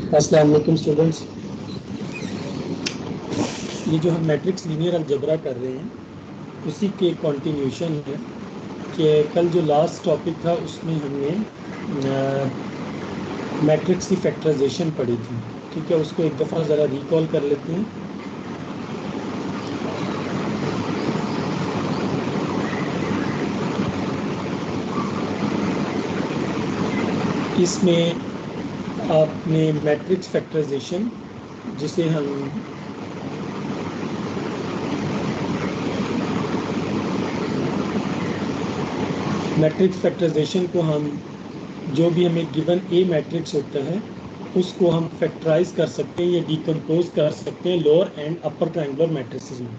अस्सलाम वालेकुम स्टूडेंट्स। ये जो हम मैट्रिक्स लीनियर अलजेब्रा कर रहे हैं उसी के कंटिन्यूशन है कि कल जो लास्ट टॉपिक था उसमें हमने मैट्रिक्स की फैक्टराइजेशन पढ़ी थी। ठीक है, उसको एक दफ़ा ज़रा रिकॉल कर लेते हैं। इसमें आपने मैट्रिक्स फैक्टराइजेशन जिसे हम मैट्रिक्स फैक्टराइजेशन को हम जो भी हमें गिवन ए मैट्रिक्स होता है उसको हम फैक्टराइज कर सकते हैं या डिकम्पोज कर सकते हैं lower and upper triangular matrices में।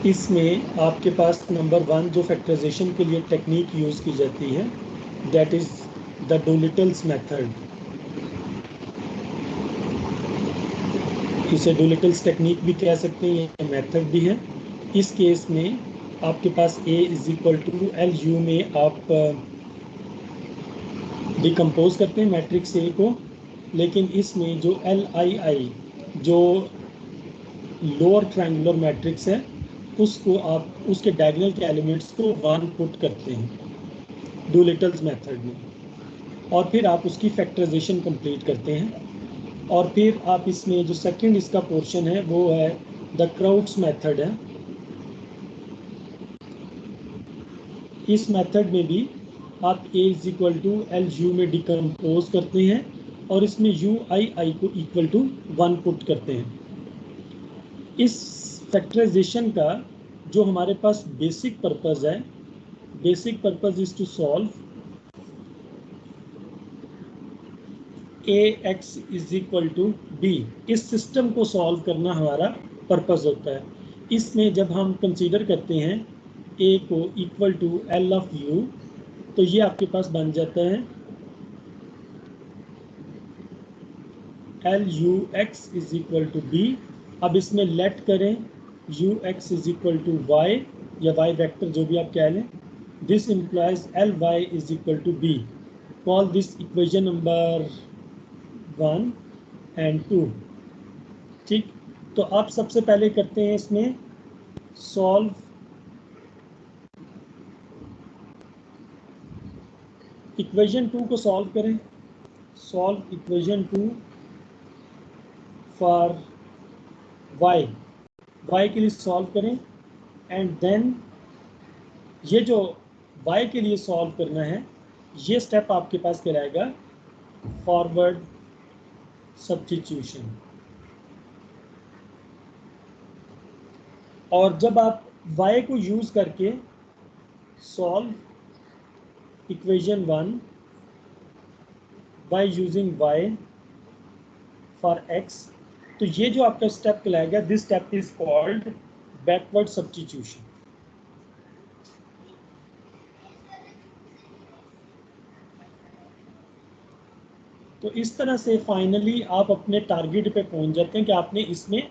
इसमें आपके पास नंबर 1 जो फैक्टराइजेशन के लिए टेक्निक यूज़ की जाती है दैट इज़ द डोलिटल्स मेथड। इसे डोलिटल्स टेक्निक भी कह सकते हैं, ये मेथड भी है। इस केस में आपके पास a is equal to L U में आप डिकम्पोज करते हैं मैट्रिक्स ए को, लेकिन इसमें जो एल आई आई जो लोअर ट्रायंगुलर मैट्रिक्स है उसको आप उसके डायगोनल के एलिमेंट्स को 1 पुट करते हैं डोलिटल्स मेथड में, और फिर आप उसकी फैक्टराइजेशन कंप्लीट करते हैं। और फिर आप इसमें जो सेकंड इसका पोर्शन है वो है द क्राउड्स मेथड है। इस मेथड में भी आप a is equal to L U में डिकम्पोज करते हैं और इसमें यू आई आई को इक्वल टू 1 पुट करते हैं। इस फैक्टराइजेशन का जो हमारे पास बेसिक पर्पस है, basic purpose is to solve A X is equal to B. इस सिस्टम को सॉल्व करना हमारा पर्पस होता है। इसमें जब हम कंसीडर करते हैं ए को equal to L of U तो ये आपके पास बन जाता है L U X is equal to B. अब इसमें लेट करें U X is equal to Y या वाई वेक्टर जो भी आप कह लें। This implies L Y is equal to B. Call this equation number 1 and 2। ठीक, तो आप सबसे पहले करते हैं इसमें सॉल्व इक्वेशन 2 को सॉल्व करें। Solve equation 2 for y, y के लिए सॉल्व करें एंड देन ये जो y के लिए सॉल्व करना है ये स्टेप आपके पास कहलाएगा फॉरवर्ड सब्स्टिट्यूशन। और जब आप y को यूज करके solve equation 1 by using y for x, तो ये जो आपका स्टेप कहलाएगा this step is called backward substitution. तो इस तरह से फाइनली आप अपने टारगेट पे पहुंच जाते हैं कि आपने इसमें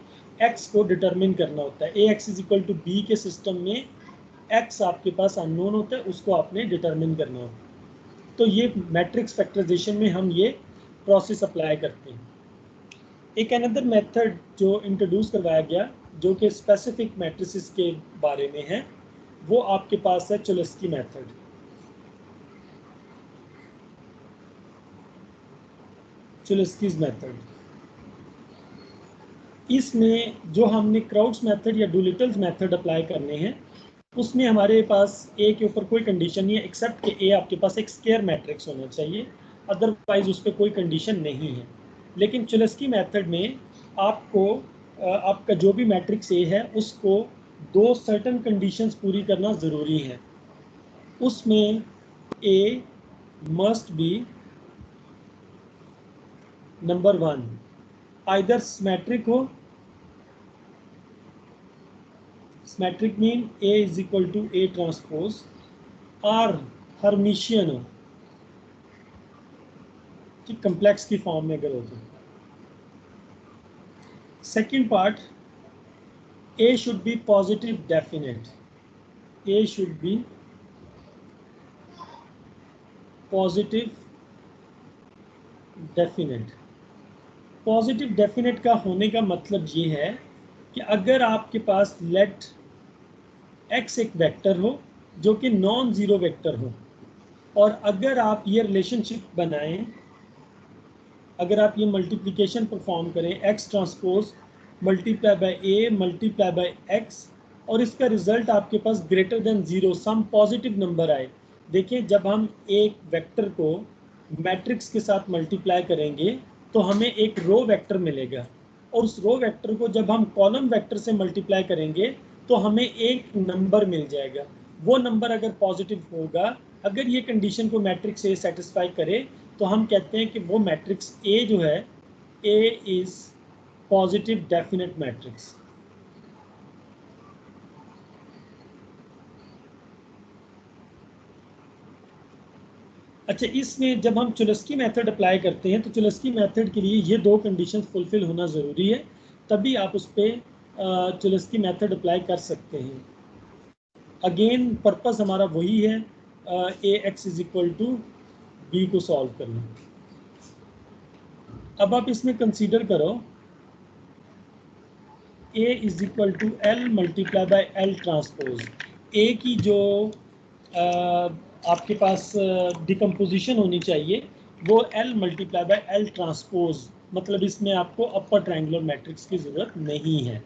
x को डिटरमिन करना होता है। A X is equal to B के सिस्टम में x आपके पास अननोन होता है, उसको आपने डिटरमिन करना होता है। तो ये मैट्रिक्स फैक्टराइजेशन में हम ये प्रोसेस अप्लाई करते हैं। एक अनदर मेथड जो इंट्रोड्यूस करवाया गया जो कि स्पेसिफिक मैट्रिसेस के बारे में है वो आपके पास है चोलेस्की मेथड। चोलेस्कीज मेथड, इसमें जो हमने क्राउड्स मेथड या डोलिटल्स मेथड अप्लाई करने हैं उसमें हमारे पास ए के ऊपर कोई कंडीशन नहीं है एक्सेप्ट कि ए आपके पास एक स्क्वायर मैट्रिक्स होना चाहिए, अदरवाइज उस पर कोई कंडीशन नहीं है। लेकिन चोलेस्की मेथड में आपको आपका जो भी मैट्रिक्स ए है उसको 2 सर्टन कंडीशंस पूरी करना ज़रूरी है। उसमें A must be number 1 either symmetric हो, symmetric mean A is equal to A transpose, और हर्मिशियन हो, कि कम्प्लेक्स की फॉर्म में अगर हो तो। Second part, A should be positive definite, A should be positive definite. Positive definite का होने का मतलब ये है कि अगर आपके पास लेट एक्स एक वेक्टर हो जो कि नॉन ज़ीरो वेक्टर हो, और अगर आप ये रिलेशनशिप बनाएं, अगर आप ये मल्टीप्लिकेशन परफॉर्म करें X transpose multiply by A multiply by X, और इसका रिजल्ट आपके पास greater than zero, some positive number आए। देखिए, जब हम एक वेक्टर को मैट्रिक्स के साथ मल्टीप्लाई करेंगे तो हमें एक रो वेक्टर मिलेगा, और उस रो वेक्टर को जब हम कॉलम वेक्टर से मल्टीप्लाई करेंगे तो हमें एक नंबर मिल जाएगा। वो नंबर अगर पॉजिटिव होगा, अगर ये कंडीशन को मैट्रिक्स ए सेटिस्फाई करे, तो हम कहते हैं कि वो मैट्रिक्स ए जो है, ए इज पॉजिटिव डेफिनेट मैट्रिक्स। अच्छा, इसमें जब हम चुलस्की मेथड अप्लाई करते हैं तो चुलस्की मेथड के लिए ये दो कंडीशंस फुलफिल होना ज़रूरी है, तभी आप उस पर चुलस्की मेथड अप्लाई कर सकते हैं। अगेन पर्पस हमारा वही है, A X is equal to B को सॉल्व करना। अब आप इसमें कंसीडर करो A is equal to L multiply by L transpose. A की जो आपके पास डिकम्पोजिशन होनी चाहिए वो L multiply by L transpose, मतलब इसमें आपको अपर ट्रायंगुलर मैट्रिक्स की ज़रूरत नहीं है।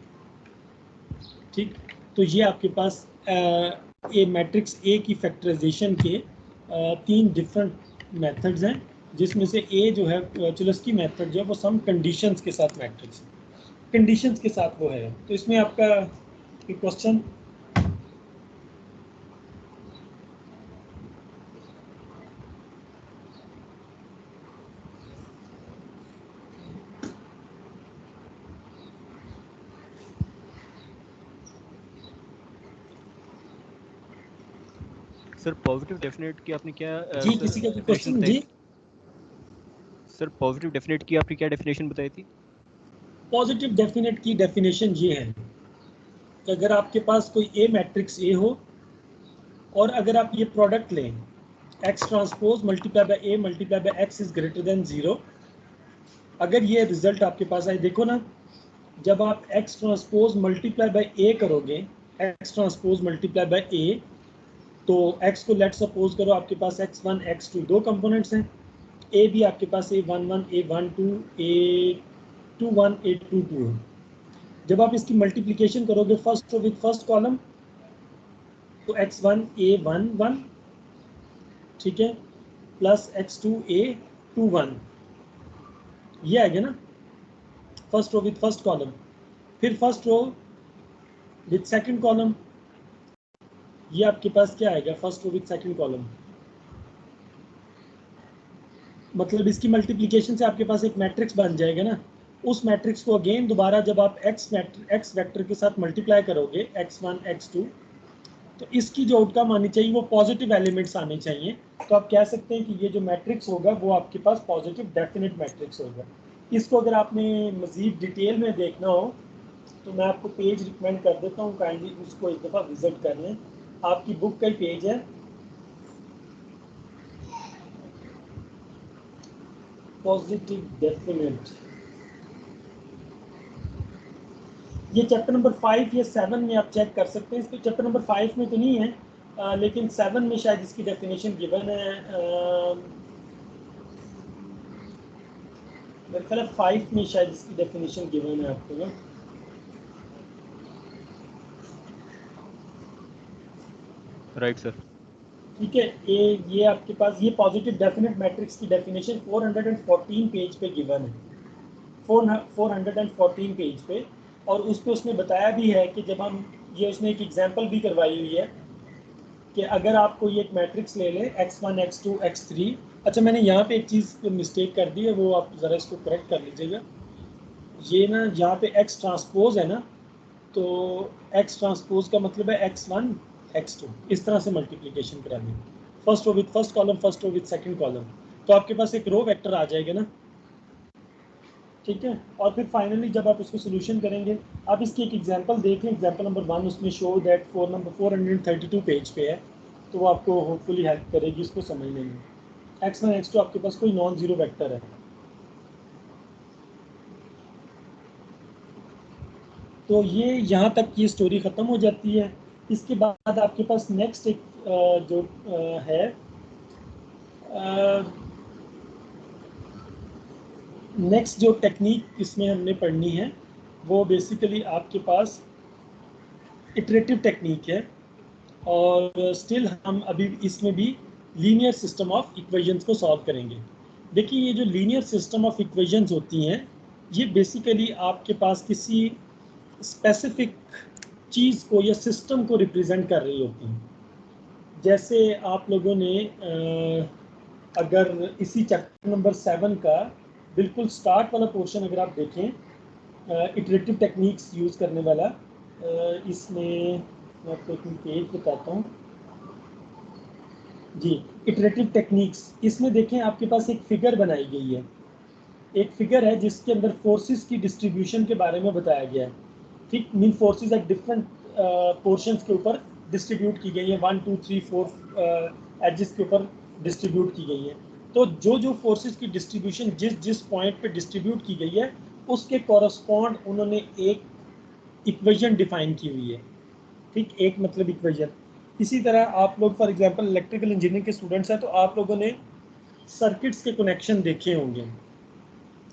ठीक, तो ये आपके पास ए मैट्रिक्स ए की फैक्टराइजेशन के तीन डिफरेंट मेथड्स हैं, जिसमें से ए जो है चुलस्की मेथड जो है वो सम कंडीशंस के साथ मैट्रिक्स कंडीशंस के साथ वो है। तो इसमें आपका क्वेश्चन? सर पॉजिटिव डेफिनेट की आपने क्या जी, किसी का क्वेश्चन? जी सर, पॉजिटिव डेफिनेट की आपने क्या डेफिनेशन बताई थी? पॉजिटिव डेफिनेट की डेफिनेशन ये है कि अगर आपके पास कोई ए मैट्रिक्स ए हो, और अगर आप ये प्रोडक्ट लें x transpose multiply by A multiply by x is greater than zero, अगर ये रिजल्ट आपके पास आए, देखो ना, जब आप एक्स ट्रांसपोज मल्टीप्लाई बाय ए करोगे, एक्स ट्रांसपोज मल्टीप्लाई बाय ए, तो एक्स को लेट सपोज करो आपके पास x1 x2 दो कंपोनेंट्स हैं, ए भी आपके पास a11 a12 a21 a22 है। जब आप इसकी मल्टीप्लिकेशन करोगे first row with first column, तो x1 a11, ठीक है, प्लस x2 a21, ये आएगा ना, first row with first column. फिर first row with second column, ये आपके पास क्या आएगा, first row with second column. मतलब इसकी मल्टीप्लिकेशन से आपके पास एक मैट्रिक्स बन जाएगा ना। उस मैट्रिक्स को अगेन दोबारा जब आप एक्स वेक्टर के साथ मल्टीप्लाई करोगे x1 x2, तो इसकी जो आउटकम आनी चाहिए वो पॉजिटिव एलिमेंट्स आने चाहिए। तो आप कह सकते हैं कि ये जो मैट्रिक्स होगा वो आपके पास पॉजिटिव डेफिनेट मैट्रिक्स होगा। इसको अगर आपने मज़ीद डिटेल में देखना हो तो मैं आपको पेज रिकमेंड कर देता हूँ, काइंडली उसको एक दफ़ा विजिट कर लें। आपकी बुक का ही पेज है, पॉजिटिव डेफिनेट। ये चैप्टर नंबर 5 या 7 में आप चेक कर सकते हैं। इसको चैप्टर नंबर 5 में तो नहीं है, लेकिन 7 में शायद इसकी डेफिनेशन गिवन है। मेरे ख्याल 5 में शायद इसकी डेफिनेशन गिवन है आपको ना। Right sir. ठीक है, ये आपके पास ये पॉजिटिव डेफिनेट मैट्रिक्स की डेफिनेशन 414 पेज पे गिवन है, 414 पेज पे। और उस पर उसने बताया भी है कि जब हम ये, उसने एक एग्जांपल भी करवाई हुई है कि अगर आपको ये एक मैट्रिक्स ले लें x1 x2 x3। अच्छा, मैंने यहाँ पे एक चीज़ मिस्टेक कर दी है, वो आप ज़रा इसको करेक्ट कर लीजिएगा। ये ना यहाँ पे x ट्रांसपोज है ना, तो x ट्रांसपोज का मतलब है x1 x2, इस तरह से मल्टीप्लिकेशन करा दें, first row with first column, first row with second column, तो आपके पास एक रो वेक्टर आ जाएगा ना। ठीक है, और फिर फाइनली जब आप इसको सोल्यूशन करेंगे, आप इसकी एक एग्जांपल देख लें, एग्जांपल नंबर 1, उसमें शो दैट नंबर 432 पेज पे है, तो वो आपको होपफुली हेल्प करेगी इसको समझने में। x1 x2 आपके पास कोई नॉन जीरो वेक्टर है, तो ये यहाँ तक ये स्टोरी ख़त्म हो जाती है। इसके बाद आपके पास नेक्स्ट एक जो है नेक्स्ट जो टेक्निक इसमें हमने पढ़नी है वो बेसिकली आपके पास इटरेटिव टेक्निक है, और स्टिल हम अभी इसमें भी लीनियर सिस्टम ऑफ इक्वेशंस को सॉल्व करेंगे। देखिए ये जो लीनियर सिस्टम ऑफ इक्वेशंस होती हैं ये बेसिकली आपके पास किसी स्पेसिफिक चीज़ को या सिस्टम को रिप्रेजेंट कर रही होती हैं। जैसे आप लोगों ने अगर इसी चैप्टर नंबर 7 का बिल्कुल स्टार्ट वाला पोर्शन अगर आप देखें इटरेटिव टेक्निक्स यूज़ करने वाला, इसमें मैं आपको एक पेज बताता हूँ जी। इटरेटिव टेक्निक्स इसमें देखें आपके पास एक फिगर बनाई गई है, एक फिगर है जिसके अंदर फोर्सेस की डिस्ट्रीब्यूशन के बारे में बताया गया है। ठीक, mean forces at different portions के ऊपर डिस्ट्रीब्यूट की गई है, 1 2 3 4 एजेस के ऊपर डिस्ट्रीब्यूट की गई है। तो जो जो फोर्सेस की डिस्ट्रीब्यूशन जिस जिस पॉइंट पे डिस्ट्रीब्यूट की गई है उसके कॉरस्पॉन्ड उन्होंने एक इक्वेशन डिफाइन की हुई है। ठीक, एक मतलब इक्वेशन। इसी तरह आप लोग फॉर एग्जांपल इलेक्ट्रिकल इंजीनियरिंग के स्टूडेंट्स हैं तो आप लोगों ने सर्किट्स के कनेक्शन देखे होंगे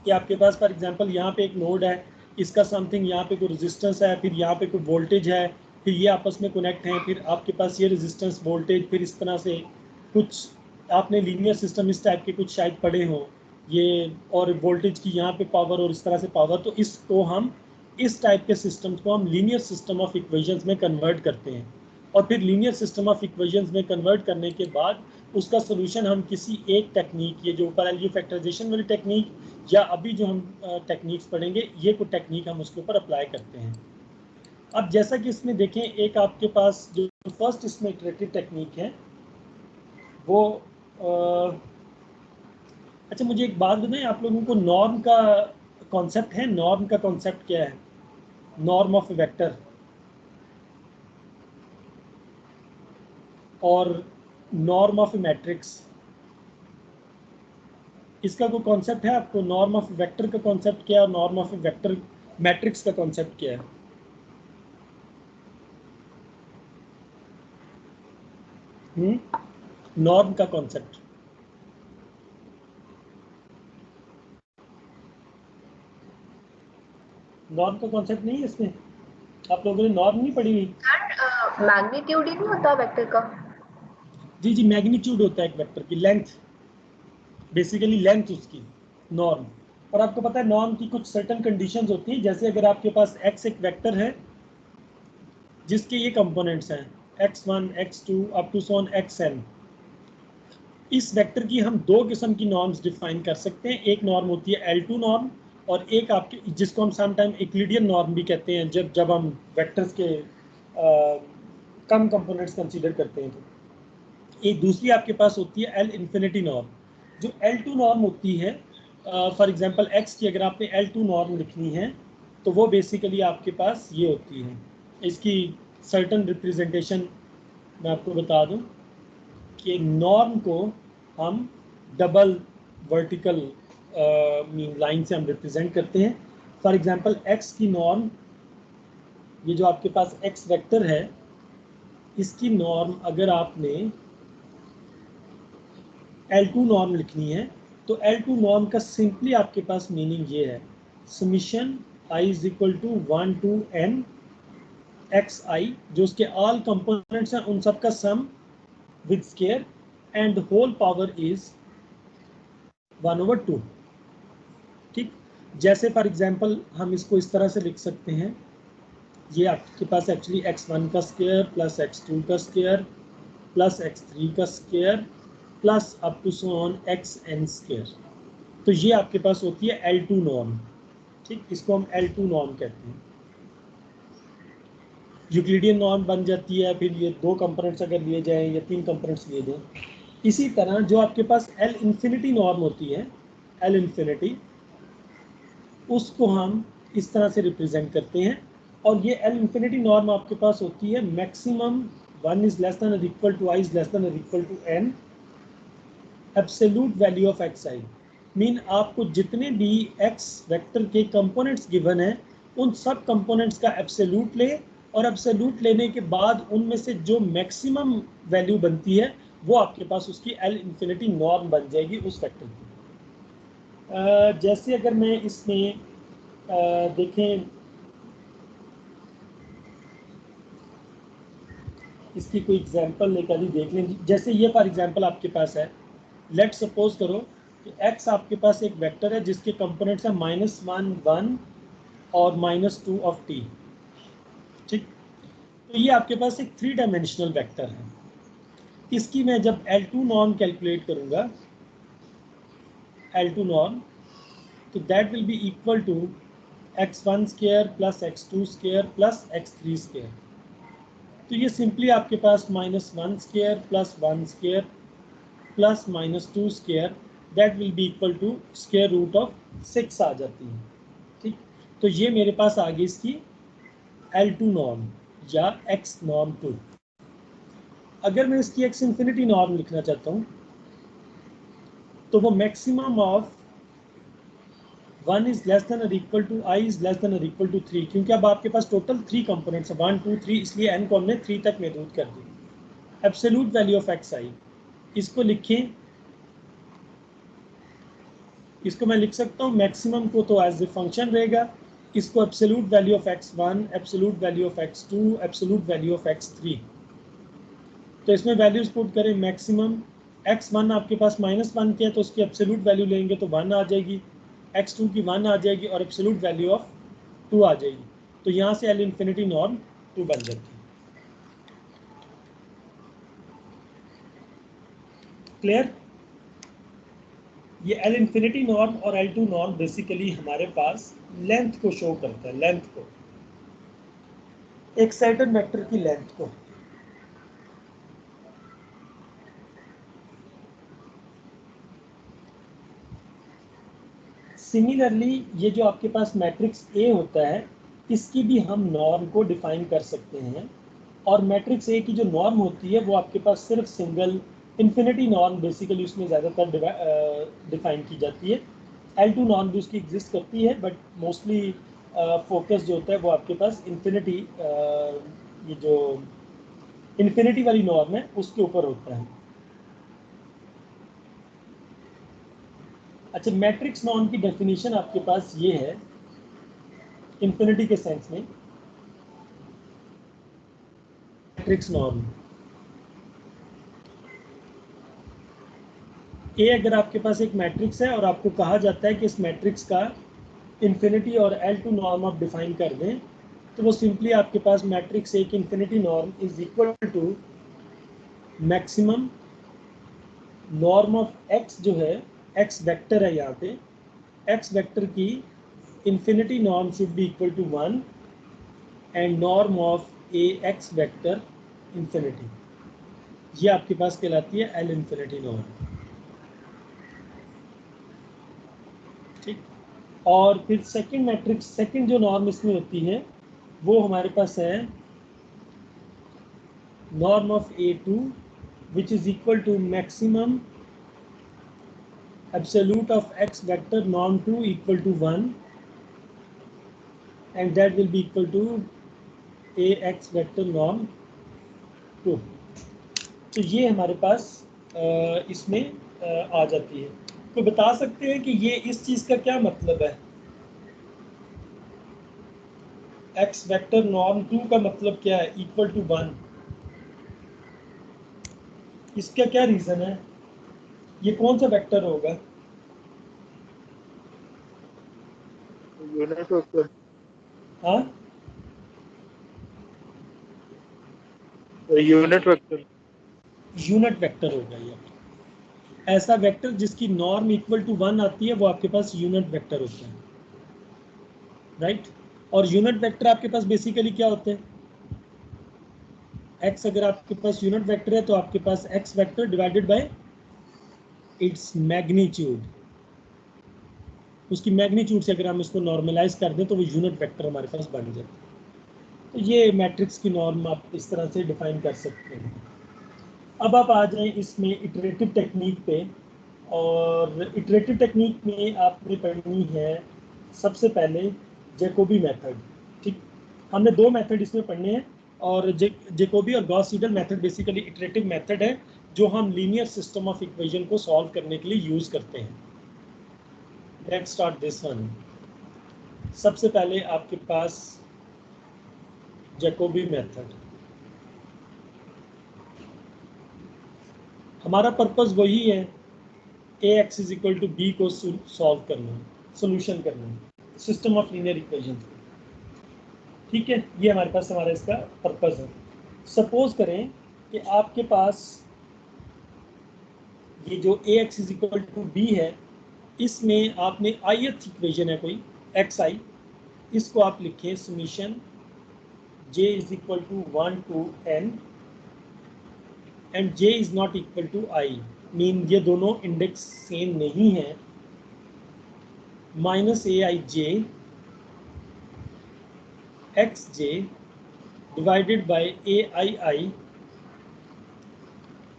कि आपके पास फॉर एग्जांपल यहाँ पे एक नोड है, इसका समथिंग यहाँ पे कोई रेजिस्टेंस है, फिर यहाँ पे कोई वोल्टेज है, फिर ये आपस में कनेक्ट हैं, फिर आपके पास ये रेजिस्टेंस वोल्टेज, फिर इस तरह से कुछ आपने लीनियर सिस्टम इस टाइप के कुछ शायद पढ़े हों ये, और वोल्टेज की यहाँ पे पावर और इस तरह से पावर। तो इसको हम इस टाइप के सिस्टम्स को हम लीनियर सिस्टम ऑफ इक्वेशंस में कन्वर्ट करते हैं, और फिर लीनियर सिस्टम ऑफ इक्वेशंस में कन्वर्ट करने के बाद उसका सोल्यूशन हम किसी एक टेक्निक, ये जो ऊपर एलयू फैक्टराइजेशन वाली टेक्निक या अभी जो हम टेक्निक्स पढ़ेंगे ये कोई टेक्निक हम उसके ऊपर अप्लाई करते हैं। अब जैसा कि इसमें देखें एक आपके पास जो फर्स्ट इसमें इटरेटिव टेक्निक है वो अच्छा मुझे एक बात बताएं, आप लोगों को नॉर्म का कॉन्सेप्ट है? नॉर्म का कॉन्सेप्ट क्या है? नॉर्म ऑफ वेक्टर और नॉर्म ऑफ मैट्रिक्स, इसका कोई कॉन्सेप्ट है आपको? नॉर्म ऑफ वेक्टर का कॉन्सेप्ट क्या है और नॉर्म ऑफ वेक्टर मैट्रिक्स का कॉन्सेप्ट क्या है? नॉर्म का कॉन्सेप्ट नॉर्म का कॉन्सेप्ट नहीं है इसमें? आप लोगों ने नॉर्म नहीं पढ़ी हुई? मैग्नीट्यूड ही नहीं होता वेक्टर का? जी जी, मैग्नीट्यूड होता है एक वेक्टर की, लेंथ, बेसिकली लेंथ उसकी नॉर्म। और आपको पता है नॉर्म की कुछ सर्टेन कंडीशंस होती हैं, जैसे अगर आपके पास x एक वेक्टर है जिसके ये कंपोनेंट्स हैं x1 x2 up to so on xn, इस वेक्टर की हम दो किस्म की नॉर्म्स डिफाइन कर सकते हैं। एक नॉर्म होती है L2 नॉर्म, और एक आपके जिसको हम सम टाइम यूक्लिडियन नॉर्म भी कहते हैं जब हम वेक्टर्स के कम कंपोनेंट्स कंसीडर करते हैं। तो एक दूसरी आपके पास होती है L इन्फिनिटी नॉर्म। जो L2 नॉर्म होती है, फॉर एग्जांपल x की अगर आपने L2 नॉर्म लिखनी है तो वो बेसिकली आपके पास ये होती है। इसकी सर्टन रिप्रेजेंटेशन मैं आपको बता दूं कि नॉर्म को हम डबल वर्टिकल मीन लाइन से हम रिप्रेजेंट करते हैं। फॉर एग्जांपल x की नॉर्म, ये जो आपके पास x वेक्टर है इसकी नॉर्म अगर आपने L2 नॉर्म लिखनी है तो L2 नॉर्म का सिंपली आपके पास मीनिंग ये है, summation i is equal to 1 to n xi, जो उसके ऑल कंपोनेंट्स हैं उन सब का sum with square, and whole power is 1/2। ठीक, जैसे फॉर एग्जांपल हम इसको इस तरह से लिख सकते हैं, ये आपके पास एक्चुअली x1 का स्क्वायर प्लस x2 का स्क्वायर प्लस x3 का square plus up to so on xn square. तो ये आपके पास होती है L2 नॉर्म। ठीक, इसको हम L2 नॉर्म कहते हैं। यूक्लिडियन नॉर्म बन जाती है फिर ये दो कंपोनेंट्स अगर लिए जाएं या तीन कंपोनेंट्स लिए जाएं। इसी तरह जो आपके पास L इन्फिनिटी नॉर्म होती है, L इन्फिनिटी, उसको हम इस तरह से रिप्रेजेंट करते हैं। और ये L इन्फिनिटी नॉर्म आपके पास होती है मैक्सिमम 1 इज लेस देन और equal to i is less than और equal to n absolute value of xi। Mean आपको जितने भी x वेक्टर के कंपोनेंट्स गिवन हैं उन सब कंपोनेंट्स का एब्सोल्यूट ले, और एब्सोल्यूट लेने के बाद उनमें से जो मैक्सिमम वैल्यू बनती है वो आपके पास उसकी एल इन्फिनिटी नॉर्म बन जाएगी उस वेक्टर की। जैसे अगर मैं इसमें देखें, इसकी कोई एग्जांपल लेकर ही देख लें। जैसे ये फॉर एग्जांपल आपके पास है, लेट सपोज करो कि x आपके पास एक वेक्टर है जिसके कंपोनेंट्स हैं -1 1 और -2 ऑफ t। ठीक, तो ये आपके पास एक 3 डायमेंशनल वेक्टर है। इसकी मैं जब L2 नॉर्म कैलकुलेट करूंगा, L2 नॉर्म, तो that will be equal to x1 square plus x2 square plus x3 square. तो ये सिंपली आपके पास -1 square plus 1 square plus -2 square that will be equal to square root of 6 आ जाती है। ठीक, तो ये मेरे पास आ गई इसकी L2 नॉर्म या x नॉर्म 2। अगर मैं इसकी x इन्फिनिटी नॉर्म लिखना चाहता हूँ तो वो maximum of 1 is less than और equal to i is less than और इक्वल टू 3, क्योंकि अब आपके पास टोटल 3 कंपोनेंट्स है 1 2 3, इसलिए n को हमने 3 तक महदूद कर दी। Absolute value of x i, इसको लिखें, इसको मैं लिख सकता हूँ मैक्सिमम को तो एज ए फंक्शन रहेगा, इसको absolute value of x1, absolute value of x2, absolute value of x3। तो इसमें वैल्यूज पुट करें, मैक्सिमम x1 आपके पास -1 के है तो उसकी एब्सोल्यूट वैल्यू लेंगे तो 1 आ जाएगी, x2 की 1 आ जाएगी और एब्सोल्यूट वैल्यू ऑफ 2 आ जाएगी। तो यहाँ से एल इन्फिनिटी नॉर्म 2 बन जाती है। क्लियर? ये एल इन्फिनिटी नॉर्म और L2 नॉर्म बेसिकली हमारे पास लेंथ को शो करता है, लेंथ को, एक सर्टेन वेक्टर की लेंथ को। सिमिलरली ये जो आपके पास मैट्रिक्स ए होता है, इसकी भी हम नॉर्म को डिफाइन कर सकते हैं, और मैट्रिक्स ए की जो नॉर्म होती है वो आपके पास सिर्फ सिंगल इन्फिनिटी नॉर्म बेसिकली उसमें ज़्यादातर डिफाइन की जाती है। L2 नॉर्म भी उसकी एग्जिस्ट करती है, बट मोस्टली फोकस जो होता है वो आपके पास इन्फिनिटी, ये जो इन्फिनिटी वाली नॉर्म है उसके ऊपर होता है। अच्छा, मैट्रिक्स नॉर्म की डेफिनेशन आपके पास ये है इन्फिनिटी के सेंस में। मैट्रिक्स नॉर्म ए, अगर आपके पास एक मैट्रिक्स है और आपको कहा जाता है कि इस मैट्रिक्स का इन्फिनिटी और L2 नॉर्म आप डिफाइन कर दें, तो वो सिंपली आपके पास मैट्रिक्स ए की infinity norm is equal to maximum norm of x, जो है x वेक्टर है यहाँ पे, x वेक्टर की infinity norm should be equal to 1 and norm of A X vector infinity, ये आपके पास कहलाती है एल इन्फिनिटी नॉर्म। ठीक, और फिर सेकंड मैट्रिक्स, सेकंड जो नॉर्म इसमें होती है वो हमारे पास है norm of A2 which is equal to maximum absolute of x vector norm 2 equal to 1 and that will be equal to ax vector norm 2। तो ये हमारे पास इसमें आ जाती है। तो बता सकते हैं कि ये इस चीज़ का क्या मतलब है, x वेक्टर नॉर्म 2 का मतलब क्या है, इक्वल टू 1, इसका क्या रीज़न है, ये कौन सा वेक्टर होगा? Unit vector. हाँ, यूनिट वेक्टर। यूनिट वेक्टर होगा ये। ऐसा वेक्टर जिसकी नॉर्म इक्वल टू 1 आती है वो आपके पास यूनिट वेक्टर होता है, राइट। और यूनिट वेक्टर आपके पास बेसिकली क्या होते हैं, x अगर आपके पास यूनिट वेक्टर है तो आपके पास x vector divided by its magnitude, उसकी मैग्नीट्यूड से अगर हम इसको नॉर्मलाइज कर दें तो वो यूनिट वेक्टर हमारे पास बन जाता है। तो ये मैट्रिक्स की नॉर्म आप इस तरह से डिफाइन कर सकते हैं। अब आप आ जाएं इसमें इटरेटिव टेक्निक पे, और इटरेटिव टेक्निक में आपने पढ़नी है सबसे पहले जैकोबी मेथड। ठीक, हमने दो मेथड इसमें पढ़ने हैं, और जैकोबी और Gauss Seidel method basically iterative method है जो हम लीनियर सिस्टम ऑफ इक्वेशन को सॉल्व करने के लिए यूज करते हैं। Let's start this one. सबसे पहले आपके पास जैकोबी मेथड, हमारा पर्पस वही है, ax is equal to B को सॉल्व करना, सोल्यूशन करना सिस्टम ऑफ लीनियर इक्वेशन। ठीक है, ये हमारे पास हमारा इसका पर्पस है। सपोज करें कि आपके पास ये जो ax is equal to B है, इसमें आपने ith इक्वेशन है कोई xi, इसको आप लिखें summation j is equal to 1 to n and j is not equal to i, mean ये दोनों इंडेक्स सेम नहीं है, minus aij xj divided by aii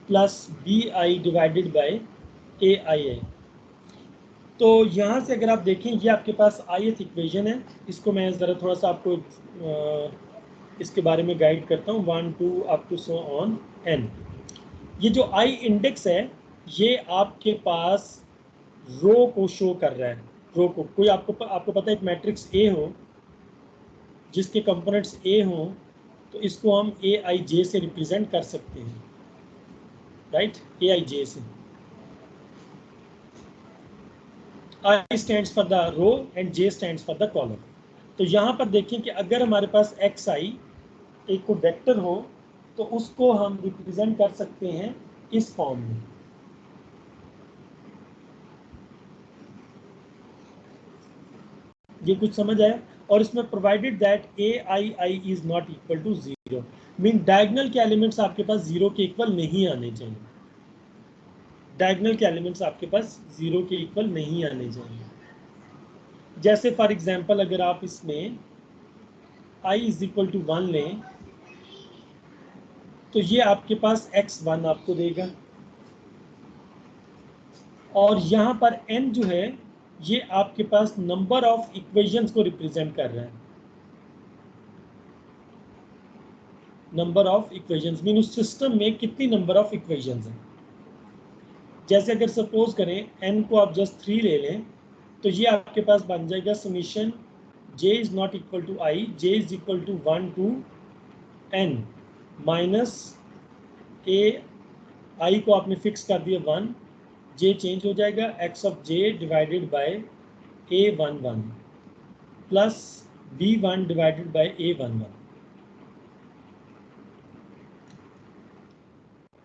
plus bi divided by aia। तो यहाँ से अगर आप देखें, ये आपके पास ith इक्वेशन है, इसको मैं ज़रा थोड़ा सा आपको इसके बारे में गाइड करता हूँ, 1 2 up to so on n। ये जो i इंडेक्स है, ये आपके पास रो को शो कर रहा है। रो को, कोई आपको पता है एक मैट्रिक्स A हो जिसके कंपोनेंट्स A हो, तो इसको हम aij से रिप्रेजेंट कर सकते हैं, राइट, aij से। I stands for the row and J stands for the column। तो यहाँ पर देखें कि अगर हमारे पास xi एक को वेक्टर हो तो उसको हम रिप्रेजेंट कर सकते हैं इस फॉर्म में। ये कुछ समझ आया? और इसमें provided that aii is not equal to 0, mean diagonal के एलिमेंट्स आपके पास 0 के इक्वल नहीं आने चाहिए। डायगोनल के एलिमेंट्स आपके पास 0 के इक्वल नहीं आने चाहिए। जैसे फॉर एग्जांपल अगर आप इसमें i इज इक्वल टू 1 लें तो ये आपके पास x1 आपको देगा, और यहाँ पर n जो है ये आपके पास नंबर ऑफ इक्वेशंस को रिप्रेजेंट कर रहा है। नंबर ऑफ इक्वेशंस मीन उस सिस्टम में कितनी नंबर ऑफ इक्वेशंस हैं। जैसे अगर सपोज करें n को आप जस्ट 3 ले लें तो ये आपके पास बन जाएगा summation j is not equal to i, j is equal to 1 to n minus a, i को आपने फिक्स कर दिया 1, j चेंज हो जाएगा x of j divided by a11 plus b1 divided by a11।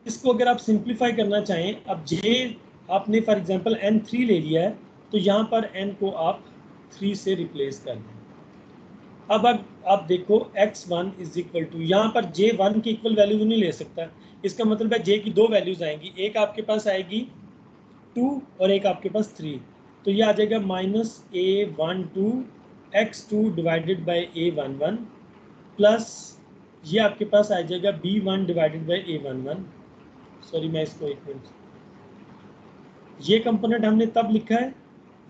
इसको अगर आप सिंप्लीफाई करना चाहें, अब j आपने फॉर एग्जांपल n3 ले लिया है तो यहाँ पर n को आप 3 से रिप्लेस कर दें। अब आप देखो x1 इज इक्वल टू, यहाँ पर j 1 की इक्वल वैल्यू नहीं ले सकता, इसका मतलब है j की दो वैल्यूज आएंगी, एक आपके पास आएगी 2 और एक आपके पास 3, तो ये आ जाएगा minus a12 x2 divided by a11 plus ये आपके पास आ जाएगा b1 divided by a11। Sorry, मैं इसको एक मिनट, ये कंपोनेंट हमने तब लिखा है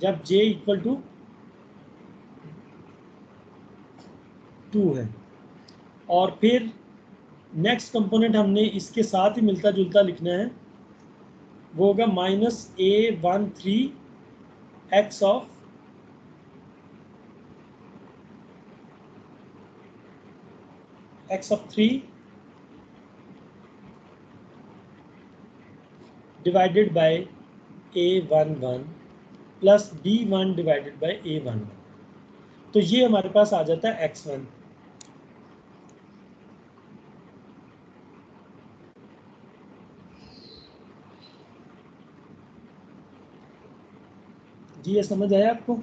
जब j इक्वल टू 2 है, और फिर नेक्स्ट कंपोनेंट हमने इसके साथ ही मिलता जुलता लिखना है, वो होगा minus a13 x of x of 3 divided by a11 plus b1 divided by a11। तो ये हमारे पास आ जाता है x1। जी ये समझ आया आपको?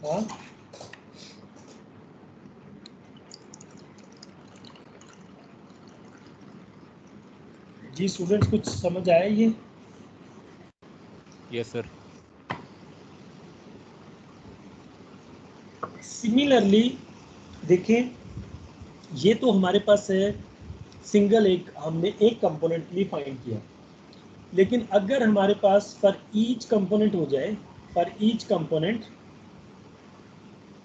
हाँ, जी स्टूडेंट्स कुछ समझ आया ये? Yes sir. सिमिलरली देखें, ये तो हमारे पास है सिंगल, एक हमने एक कंपोनेंट के लिए फाइंड किया, लेकिन अगर हमारे पास फॉर ईच कंपोनेंट हो जाए, for each component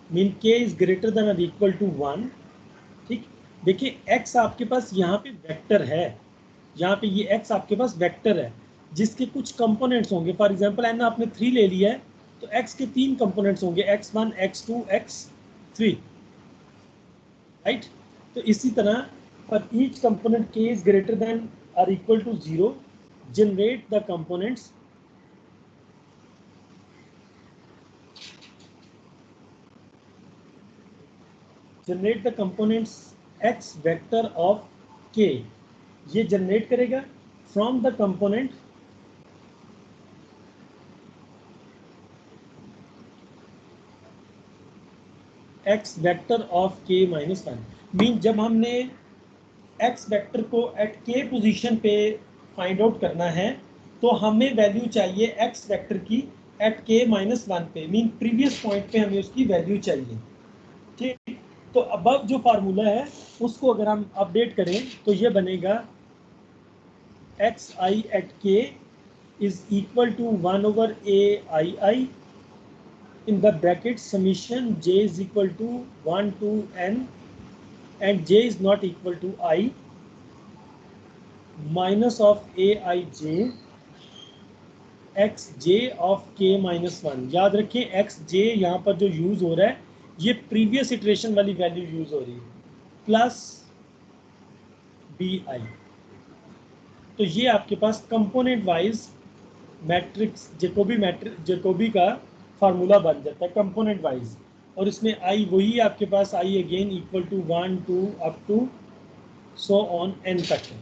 mean k is greater than और इक्वल टू 1, ठीक। देखिए x आपके पास यहाँ पे वेक्टर है, यहाँ पे ये x आपके पास वेक्टर है जिसके कुछ कंपोनेंट्स होंगे। फॉर एग्जांपल n आपने 3 ले लिया है तो x के 3 कंपोनेंट्स होंगे, x1 x2 x3, राइट। तो इसी तरह for each component k is greater than और equal to 0, generate the components x vector of k, ये जनरेट करेगा from the component x vector of k minus 1। Mean जब हमने x vector को at k position पे find out करना है तो हमें वैल्यू चाहिए x वेक्टर की एट k माइनस 1 पे, मीन प्रीवियस पॉइंट पे हमें उसकी वैल्यू चाहिए, ठीक। तो अब जो फार्मूला है उसको अगर हम अपडेट करें तो ये बनेगा xi at k is equal to 1 over ai in the bracket summation j is equal to 1 to n and j is not equal to I minus of aij xj of k minus 1। याद रखें xj यहाँ पर जो use हो रहा है ये previous iteration वाली वैल्यू यूज हो रही है, प्लस bi। तो ये आपके पास कंपोनेंट वाइज मैट्रिक्स जेकोबी का फार्मूला बन जाता है कंपोनेंट वाइज, और इसमें आई वही आपके पास I again equal to 1 2 up to so on n तक है।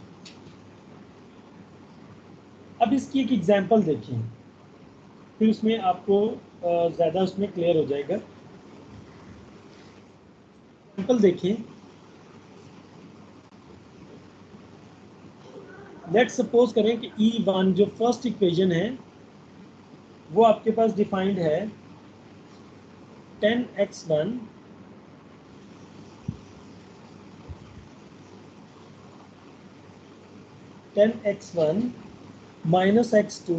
अब इसकी एक एग्जांपल देखिए, फिर उसमें आपको ज़्यादा उसमें क्लियर हो जाएगा। एग्जांपल देखिए, लेट्स सपोज करें कि E1 जो फर्स्ट इक्वेशन है वो आपके पास डिफाइंड है 10x1 minus x2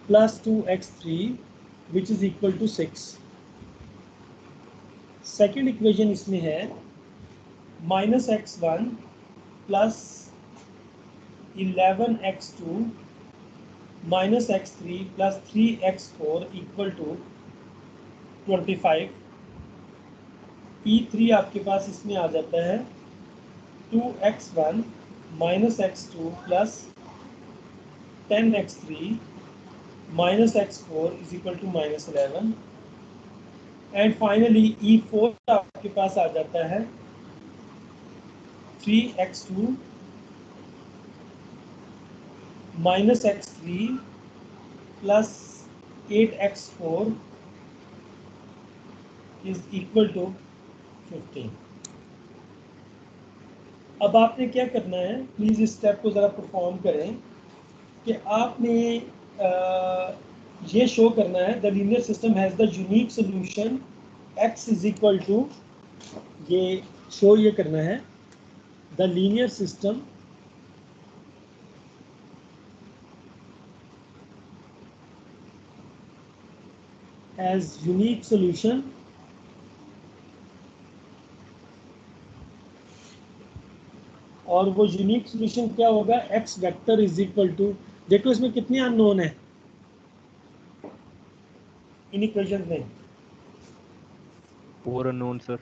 plus 2x3 which is equal to 6। Second equation इसमें है minus x1 plus 11x2 minus x3 plus 3x4 equal to 25। E3 आपके पास इसमें आ जाता है 2x1 minus x2 plus 10x3 minus x4 is equal to minus 11। And finally E4 आपके पास आ जाता है 3x2 minus x3 plus 8x4 is equal to 15। अब आपने क्या करना है, प्लीज इस स्टेप को जरा परफॉर्म करें कि आपने ये शो करना है the linear system has the unique solution x is equal to, ये शो ये करना है the linear system has unique solution और वो यूनिक सॉल्यूशन क्या होगा, x vector is equal to, देखो इसमें कितने अननोन है इन इक्वेशन में, 4 unknown सर।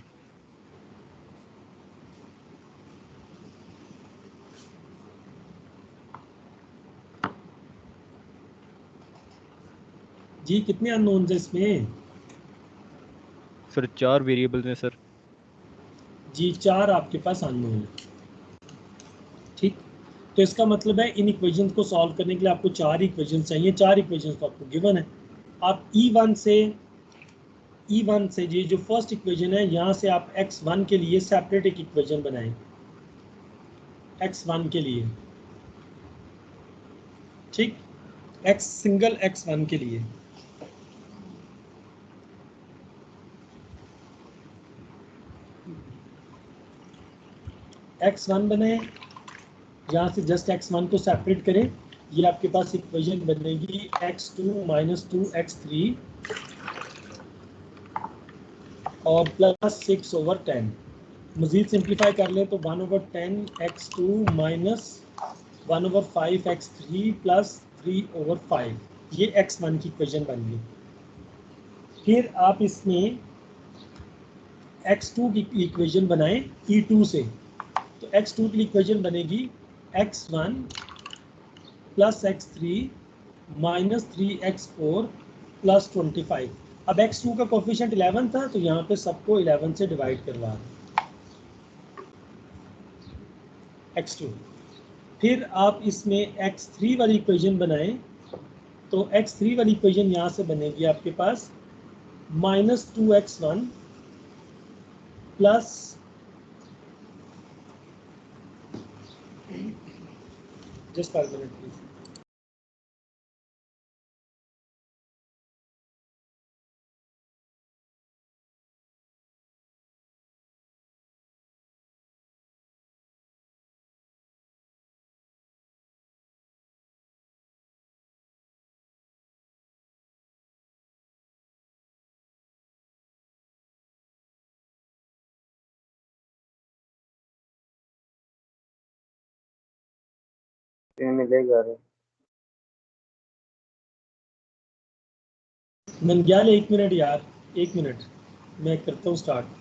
जी कितने अननोन है इसमें, सर 4 वेरिएबल्स हैं सर। जी 4 आपके पास अननोन है, ठीक। तो इसका मतलब है इन इक्वेशंस को सॉल्व करने के लिए आपको 4 इक्वेशंस चाहिए, 4 इक्वेशंस तो आपको गिवन है। आप E1 से जी जो फर्स्ट इक्वेशन है यहाँ से आप x1 के लिए सेपरेट एक इक्वेशन बनाएं, x1 के लिए, ठीक, सिंगल x1 के लिए। x1 बनाए, यहाँ से जस्ट x1 को सेपरेट करें ये आपके पास इक्वेशन बनेगी x2 माइनस 2x3 और प्लस 6/10। मजीद सिंप्लीफाई कर ले तो 1/10 x2 माइनस 1/5 x3 प्लस 3/5, ये x1 की इक्वेशन बन गई। फिर आप इसमें x2 की इक्वेशन बनाएं E2 से, तो x2 की इक्वेशन बनेगी x1 plus x3 minus 3x4 plus 25। अब x2 का कोफिशिएंट 11 था, तो यहाँ पे सबको 11 से डिवाइड करवा x2। फिर आप इसमें x3 वाली इक्वेशन बनाएं, तो x3 वाली इक्वेशन यहाँ से बनेगी आपके पास माइनस 2x1 प्लस जस्ट पर मिनट प्लीज। मिलेगा नंग्याल 1 मिनट यार, 1 मिनट मैं करता हूँ स्टार्ट।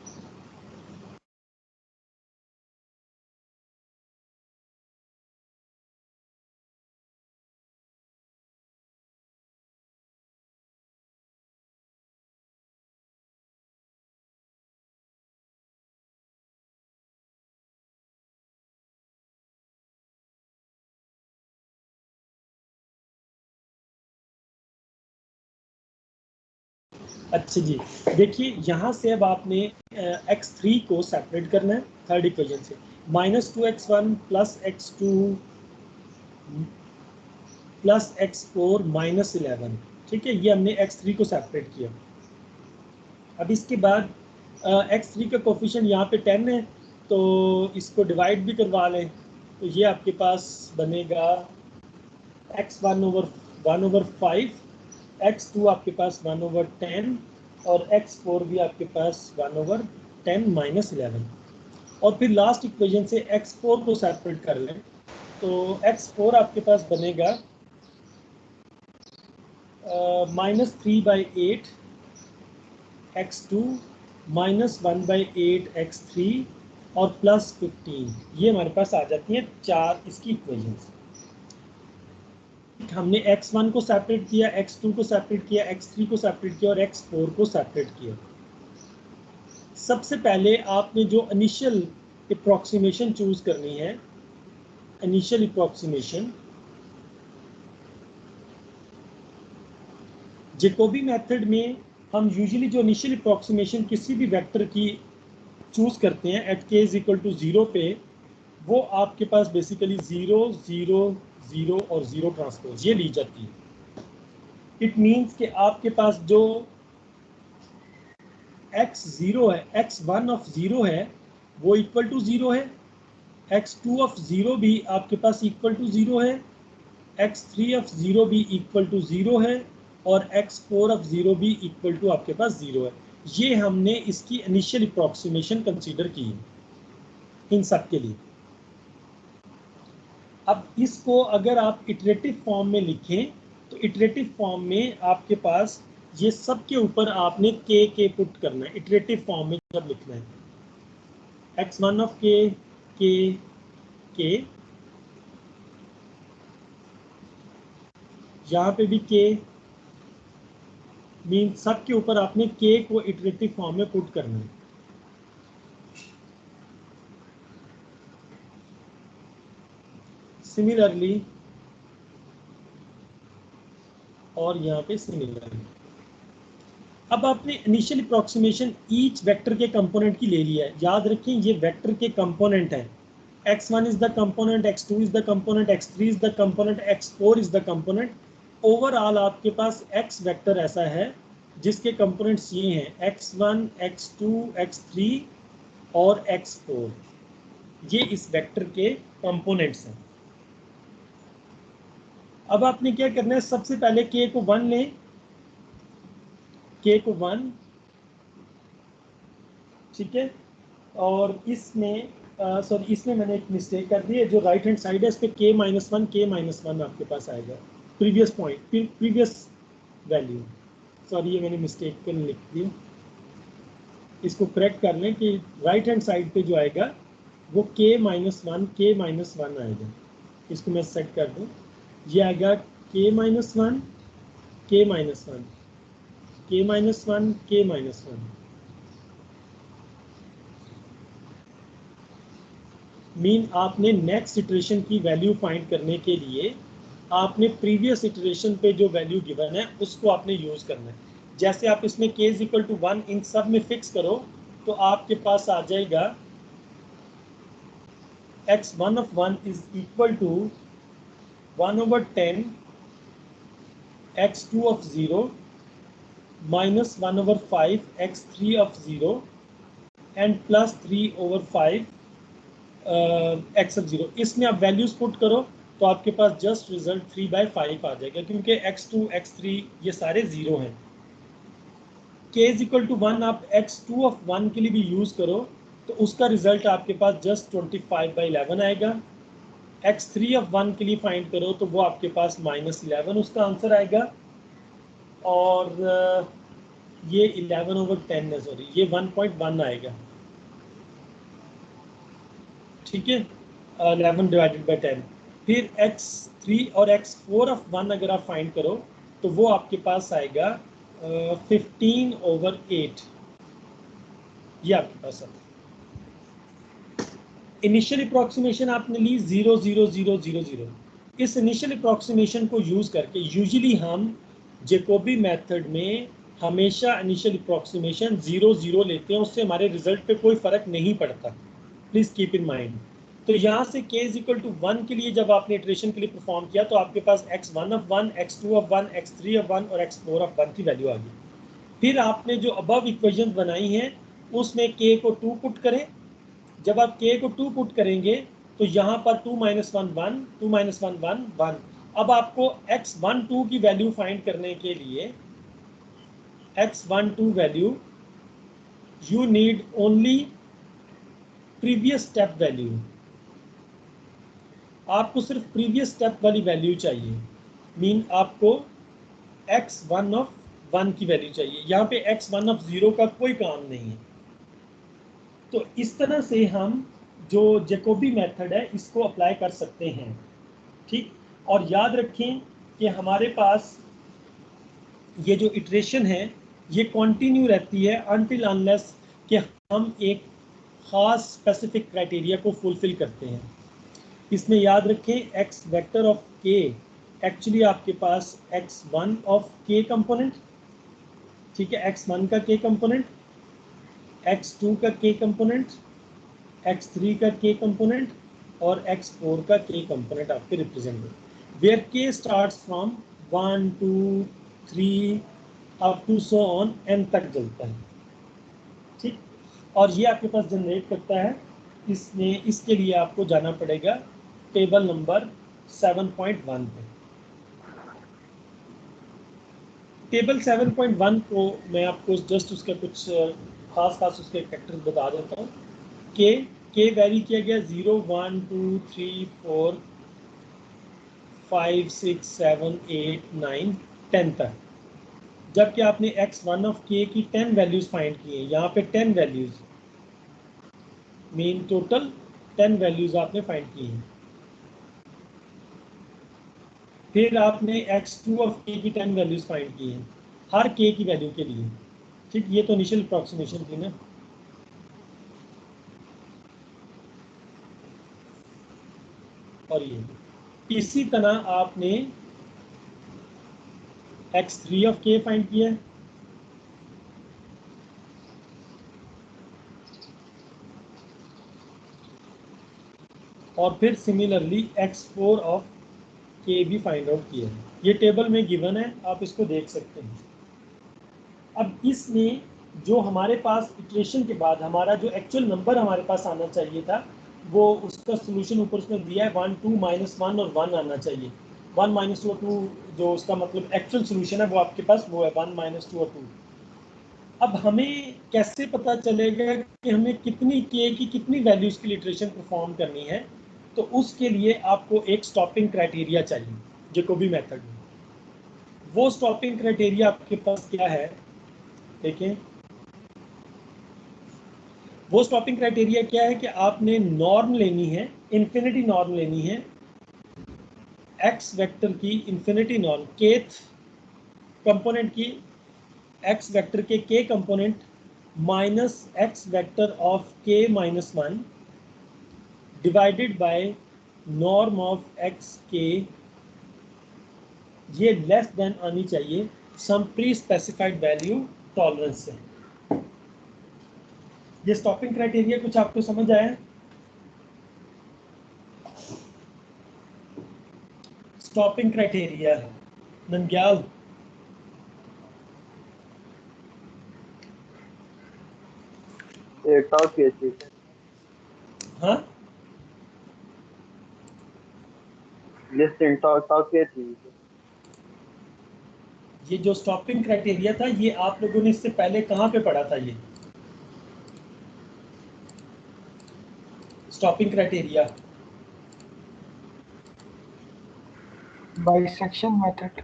अच्छा जी, देखिए यहाँ से अब आपने x3 को सेपरेट करना है थर्ड इक्वेशन से, minus 2x1 plus x2 plus x4 minus 11। ठीक है, ये हमने x3 को सेपरेट किया। अब इसके बाद x3 का कोफिशिएंट यहाँ पे 10 है, तो इसको डिवाइड भी करवा लें, तो ये आपके पास बनेगा x1/5, x2 आपके पास 1/10 और x4 भी आपके पास 1/10 माइनस 11। और फिर लास्ट इक्वेशन से x4 को सेपरेट कर लें, तो x4 आपके पास बनेगा माइनस 3/8 x2 माइनस 1/8 x3 और प्लस 15। ये हमारे पास आ जाती हैं चार इसकी इक्वेशंस। हमने x1 को सेपरेट किया, x2 को सेपरेट किया, x3 को सेपरेट किया और x4 को सेपरेट किया। सबसे पहले आपने जो इनिशियल अप्रॉक्सीमेशन चूज करनी है, इनिशियल अप्रॉक्सीमेशन जैकोबी मेथड में हम यूजुअली जो इनिशियल अप्रॉक्सीमेशन किसी भी वेक्टर की चूज करते हैं एट k = 0 पे, वो आपके पास बेसिकली 0 0 0 और 0 ट्रांसपोज ये ली जाती है। इट मीन्स कि आपके पास जो x0 है, x1 ऑफ 0 है वो इक्वल टू 0 है, x2 ऑफ 0 भी आपके पास इक्वल टू 0 है, x3 ऑफ 0 भी इक्वल टू 0 है और x4 ऑफ 0 भी इक्वल टू आपके पास 0 है। ये हमने इसकी इनिशियल अप्रॉक्सीमेशन कंसीडर की है इन सब के लिए। अब इसको अगर आप इटरेटिव फॉर्म में लिखें, तो इटरेटिव फॉर्म में आपके पास ये सब के ऊपर आपने के पुट करना है। इटरेटिव फॉर्म में जब लिखना है x1 ऑफ के यहाँ पे भी k मीन सब के ऊपर आपने k को इटरेटिव फॉर्म में पुट करना है। सिमिलरली और यहाँ पे सिमिलरली। अब आपने इनिशियल अप्रॉक्सीमेशन ईच वेक्टर के कंपोनेंट की ले लिया है। याद रखें ये वेक्टर के कंपोनेंट है। x1 is the component, x2 is the component, x3 is the component, x4 is the component. Overall आपके पास x वेक्टर ऐसा है जिसके कंपोनेंट्स ये हैं x1, x2, x3 और x4। ये इस वेक्टर के कंपोनेंट्स हैं। अब आपने क्या करना है, सबसे पहले k को 1 लें, k को 1, ठीक है। और इसमें सॉरी इसमें मैंने एक मिस्टेक कर दी है, जो राइट हैंड साइड है इस पे k माइनस वन आपके पास आएगा, previous point, previous value. Sorry ये मैंने मिस्टेक कर लिख दी, इसको करेक्ट कर लें कि राइट हैंड साइड पे जो आएगा वो k माइनस वन आएगा। इसको मैं सेट कर दूं, ये आएगा k minus one, k minus one, k minus one, k minus one. Mean आपने नेक्स्ट इटरेशन की वैल्यू फाइंड करने के लिए आपने प्रीवियस इटरेशन पे जो वैल्यू गिवन है उसको आपने यूज करना है। जैसे आप इसमें k इज इक्वल टू 1 इन सब में फिक्स करो तो आपके पास आ जाएगा x1 of 1 is equal to 1/10 x2 of 0 minus 1/5 x3 of 0 and plus 3/5 x of 0। इसमें आप वैल्यूज पुट करो तो आपके पास जस्ट रिजल्ट 3/5 आ जाएगा, क्योंकि x2 x3 ये सारे 0 हैं। k इज इक्वल टू 1 आप x2 of 1 के लिए भी यूज करो तो उसका रिजल्ट आपके पास जस्ट 25/11 आएगा। x3 of 1 के लिए फाइंड करो तो वो आपके पास -11 उसका आंसर आएगा। और ये 11/10 है, सॉरी ये 1.1 आएगा, ठीक है, 11/10। फिर x3 और x4 of 1 अगर आप फाइंड करो तो वो आपके पास आएगा 15/8, ये आपके पास आता है। इनिशियल अप्रॉक्सीमेशन आपने ली 0 0 0 0 0। इस इनिशियल अप्रॉक्सीमेशन को यूज करके यूजुअली हम जैकोबी मेथड में हमेशा इनिशियल अप्रॉक्सीमेशन 0 0 लेते हैं, उससे हमारे रिजल्ट पे कोई फर्क नहीं पड़ता, प्लीज कीप इन माइंड। तो यहाँ से k इज इक्वल टू 1 के लिए जब आपने इटरेशन के लिए परफॉर्म किया तो आपके पास x1 of 1, x2 of 1, x3 of 1 और x4 of 1 की वैल्यू आ गई। फिर आपने जो अबव इक्वेशन बनाई हैं उसमें k को 2 पुट करें। जब आप k को 2 पुट करेंगे तो यहाँ पर 2 - 1 1, 2 - 1 1 1। अब आपको x12 की वैल्यू फाइंड करने के लिए x12 value you need only previous step value, आपको सिर्फ प्रीवियस स्टेप वाली वैल्यू चाहिए। मीन आपको x1 of 1 की वैल्यू चाहिए, यहाँ पे x1 of 0 का कोई काम नहीं है। तो इस तरह से हम जो जैकोबी मेथड है इसको अप्लाई कर सकते हैं, ठीक। और याद रखें कि हमारे पास ये जो इटरेशन है ये कंटिन्यू रहती है अनटिल अनलेस कि हम एक ख़ास स्पेसिफिक क्राइटेरिया को फुलफिल करते हैं। इसमें याद रखें x vector of k actually आपके पास x1 ऑफ k कंपोनेंट, ठीक है, x1 का k कंपोनेंट, x2 का k कंपोनेंट, x3 का k कंपोनेंट और x4 का k कंपोनेंट आपके रिप्रेजेंट है, where k starts from 1 2 3 up to so on n तक चलता है, ठीक। और ये आपके पास जनरेट करता है, इसमें इसके लिए आपको जाना पड़ेगा टेबल नंबर 7.1 पे। टेबल 7.1 को मैं आपको जस्ट उसका कुछ खास उसके फैक्टर्स बता देता हूँ। के वैरी किया गया 0 1 2 3 4 5 6 7 8 9 10 तक, जबकि आपने x1 ऑफ k की 10 वैल्यूज फाइंड की है, यहाँ पे 10 वैल्यूज, मीन टोटल 10 वैल्यूज आपने फाइंड की हैं। फिर आपने x2 ऑफ k की 10 वैल्यूज फाइंड की हैं हर k की वैल्यू के लिए, ठीक। ये तो इनिशियल अप्रॉक्सीमेशन थी ना। और ये इसी तरह आपने x3 ऑफ k फाइंड किया है, और फिर सिमिलरली x4 ऑफ k भी फाइंड आउट किया है। ये टेबल में गिवन है, आप इसको देख सकते हैं। अब इसमें जो हमारे पास इटरेशन के बाद हमारा जो एक्चुअल नंबर हमारे पास आना चाहिए था वो उसका सोल्यूशन ऊपर उसमें दिया है 1 2 -1 और 1 आना चाहिए। 1 माइनस 2 और 2 जो उसका मतलब एक्चुअल सोल्यूशन है वो आपके पास वो है 1 माइनस 2 और 2। अब हमें कैसे पता चलेगा कि हमें कितनी के की कितनी वैल्यूज की लिटरेशन परफॉर्म करनी है? तो उसके लिए आपको एक स्टॉपिंग क्राइटेरिया चाहिए जैकोबी मेथड में। वो स्टॉपिंग क्राइटेरिया आपके पास क्या है देखें। वो स्टॉपिंग क्राइटेरिया क्या है कि आपने नॉर्म लेनी है, इन्फिनिटी नॉर्म लेनी है एक्स वेक्टर की, इन्फिनिटी नॉर्म केथ कंपोनेंट की, एक्स वेक्टर के K component minus X vector of K minus 1 divided by norm of X K, ये लेस देन आनी चाहिए some pre specified value tolerance से। ये स्टॉपिंग क्राइटेरिया कुछ आपको समझ आया? स्टॉपिंग क्राइटेरिया नंग्याल टाउ के थी हाँ लिस्ट टाउ टाउ के थी ये जो स्टॉपिंग क्राइटेरिया था ये आप लोगों ने इससे पहले कहाँ पे पढ़ा था? ये स्टॉपिंग क्राइटेरिया बाइसेक्शन मेथड।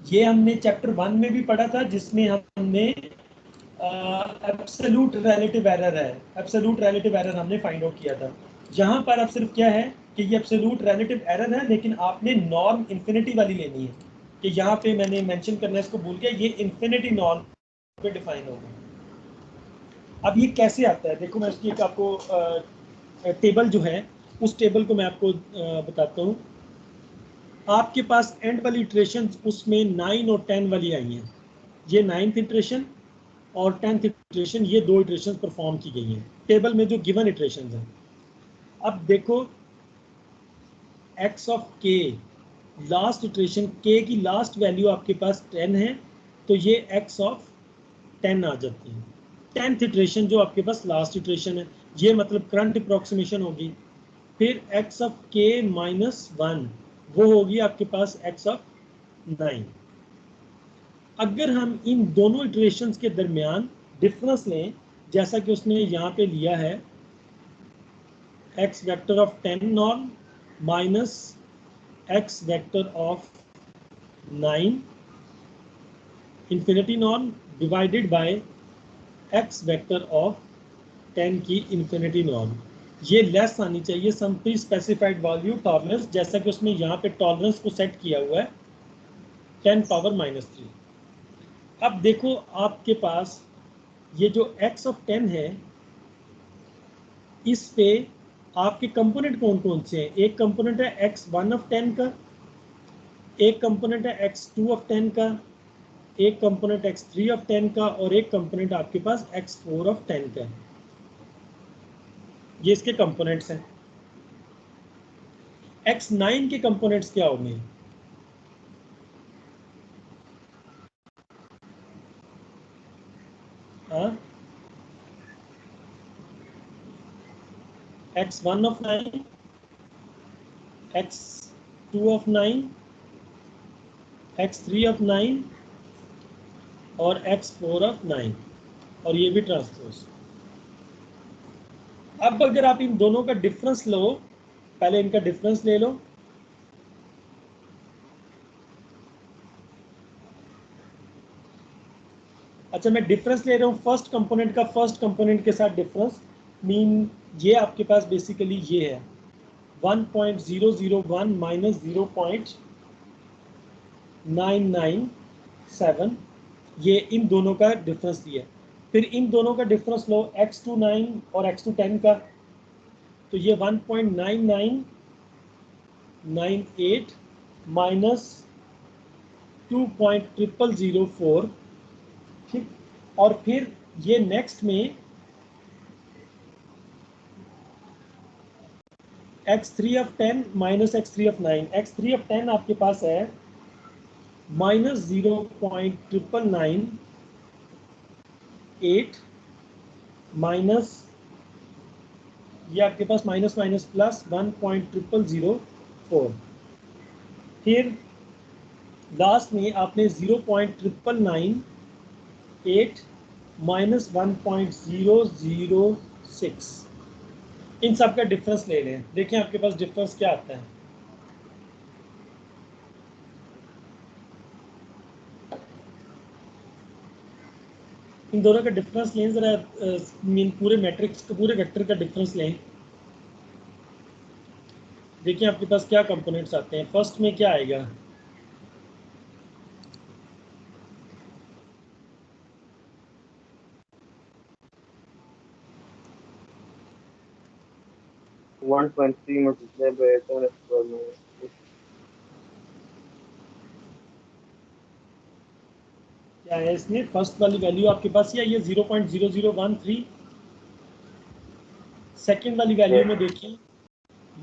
ये हमने चैप्टर 1 में भी पढ़ा था जिसमें हमने एब्सोल्यूट रिलेटिव एरर है, एब्सोल्यूट रिलेटिव एरर हमने फाइंड आउट किया था। यहाँ पर अब सिर्फ क्या है कि ये एब्सोल्यूट रिलेटिव एरर है लेकिन आपने नॉर्म इन्फिनिटी वाली लेनी है कि यहाँ पे मैंने मेंशन करना इसको भूल गया, ये इन्फिनिटी नॉर्म पे डिफाइन होगा। अब ये कैसे आता है देखो, मैं इसकी एक आपको टेबल जो है उस टेबल को मैं आपको बताता हूँ। आपके पास एंड वाली इटरेशन उसमें 9 और 10 वाली आई हैं, ये 9th इटरेशन और 10th इटरेशन, ये दो इटरेशन परफॉर्म की गई हैं टेबल में जो गिवन इटरेशन हैं। अब देखो एक्स ऑफ के लास्ट इटरेशन के की लास्ट वैल्यू आपके पास 10 है तो ये एक्स ऑफ 10 आ जाती है। 10th इटरेशन जो आपके पास लास्ट इटरेशन है ये मतलब करंट अप्रोक्सीमेशन होगी। फिर एक्स ऑफ के माइनस 1 वो होगी आपके पास एक्स ऑफ 9। अगर हम इन दोनों इटरेशंस के दरमियान डिफरेंस लें जैसा कि उसने यहाँ पे लिया है X vector of 10 norm minus X vector of 9 infinity norm divided by X vector of 10 की इन्फिनिटी नॉर्म, ये लेस आनी चाहिए some pre specified value tolerance, जैसा कि उसने यहाँ पे टॉलरेंस को सेट किया हुआ है 10 पावर माइनस 3। अब देखो आपके पास ये जो x ऑफ 10 है इस पे आपके कंपोनेंट कौन कौन से हैं? एक कंपोनेंट है x1 ऑफ 10 का, एक कंपोनेंट है x2 ऑफ 10 का, एक कंपोनेंट x3 ऑफ 10 का और एक कंपोनेंट आपके पास x4 ऑफ 10 का। ये इसके कंपोनेंट्स हैं। x9 के कंपोनेंट्स क्या होंगे? हाँ x1 of 9, x2 of 9, x3 of 9 और x4 ऑफ 9 और ये भी ट्रांसपोज। अब अगर आप इन दोनों का डिफरेंस लो, पहले इनका डिफरेंस ले लो। अच्छा मैं डिफरेंस ले रहा हूँ फर्स्ट कंपोनेंट का फर्स्ट कंपोनेंट के साथ डिफरेंस मीन ये आपके पास बेसिकली ये है 1.001 माइनस 0.997, ये इन दोनों का डिफरेंस दिया। फिर इन दोनों का डिफरेंस लो x29 और x210 का, तो ये 1.9998 माइनस 2.0004, ठीक। और फिर ये नेक्स्ट में x3 of 10 minus x3 of 9, x3 of 10 आपके पास है माइनस 0.998 माइनस ये आपके पास माइनस माइनस प्लस 1.0004। फिर लास्ट में आपने 0.998 माइनस 1.006 इन सब का डिफरेंस ले लें। देखें आपके पास डिफरेंस क्या आता है। इन दोनों का डिफरेंस लें जरा, पूरे मैट्रिक्स का, पूरे वेक्टर का डिफरेंस लें। देखिए आपके पास क्या कंपोनेंट्स आते हैं। फर्स्ट में क्या आएगा, one point three multiply by 10 में क्या है इसमें फर्स्ट वाली वैल्यू आपके पास या ये 0.0013। सेकेंड वाली वैल्यू में देखिए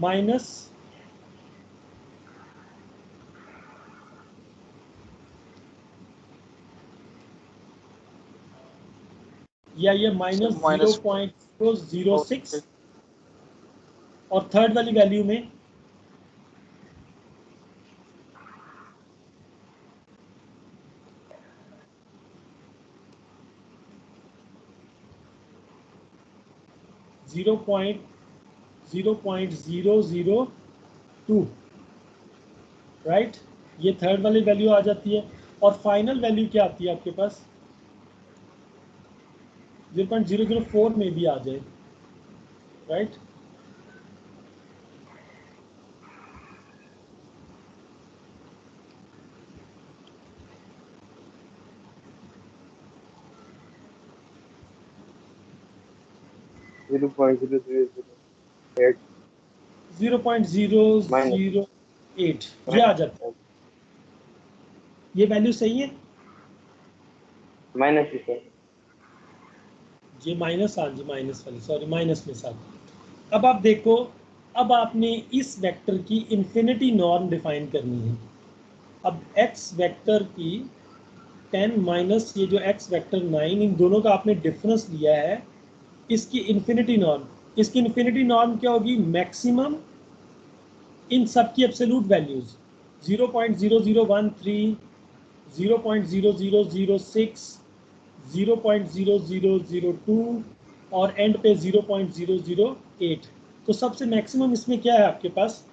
माइनस या ये माइनस 0.006 और थर्ड वाली वैल्यू में जीरो पॉइंट 0.002, राइट। ये थर्ड वाली वैल्यू आ जाती है। और फाइनल वैल्यू क्या आती है आपके पास, 0.004 में भी आ जाए, राइट। 0.0008 माइनस 0.008 ये आ जाता है। ये वैल्यू सही है। Minus sir. ये माइनस, हाँ जी माइनस वाली, सॉरी माइनस में साथ। अब आप देखो, अब आपने इस वेक्टर की इन्फिनिटी नॉर्म डिफाइन करनी है। अब एक्स वेक्टर की 10 माइनस ये जो एक्स वेक्टर 9, इन दोनों का आपने डिफरेंस लिया है। इसकी इन्फिनिटी नॉर्म, इसकी इन्फिनिटी नॉर्म क्या होगी, मैक्सिमम इन सब की एब्सोल्यूट वैल्यूज 0.0013, 0.0006, 0.0002 और एंड पे 0.008। तो सबसे मैक्सिमम इसमें क्या है आपके पास,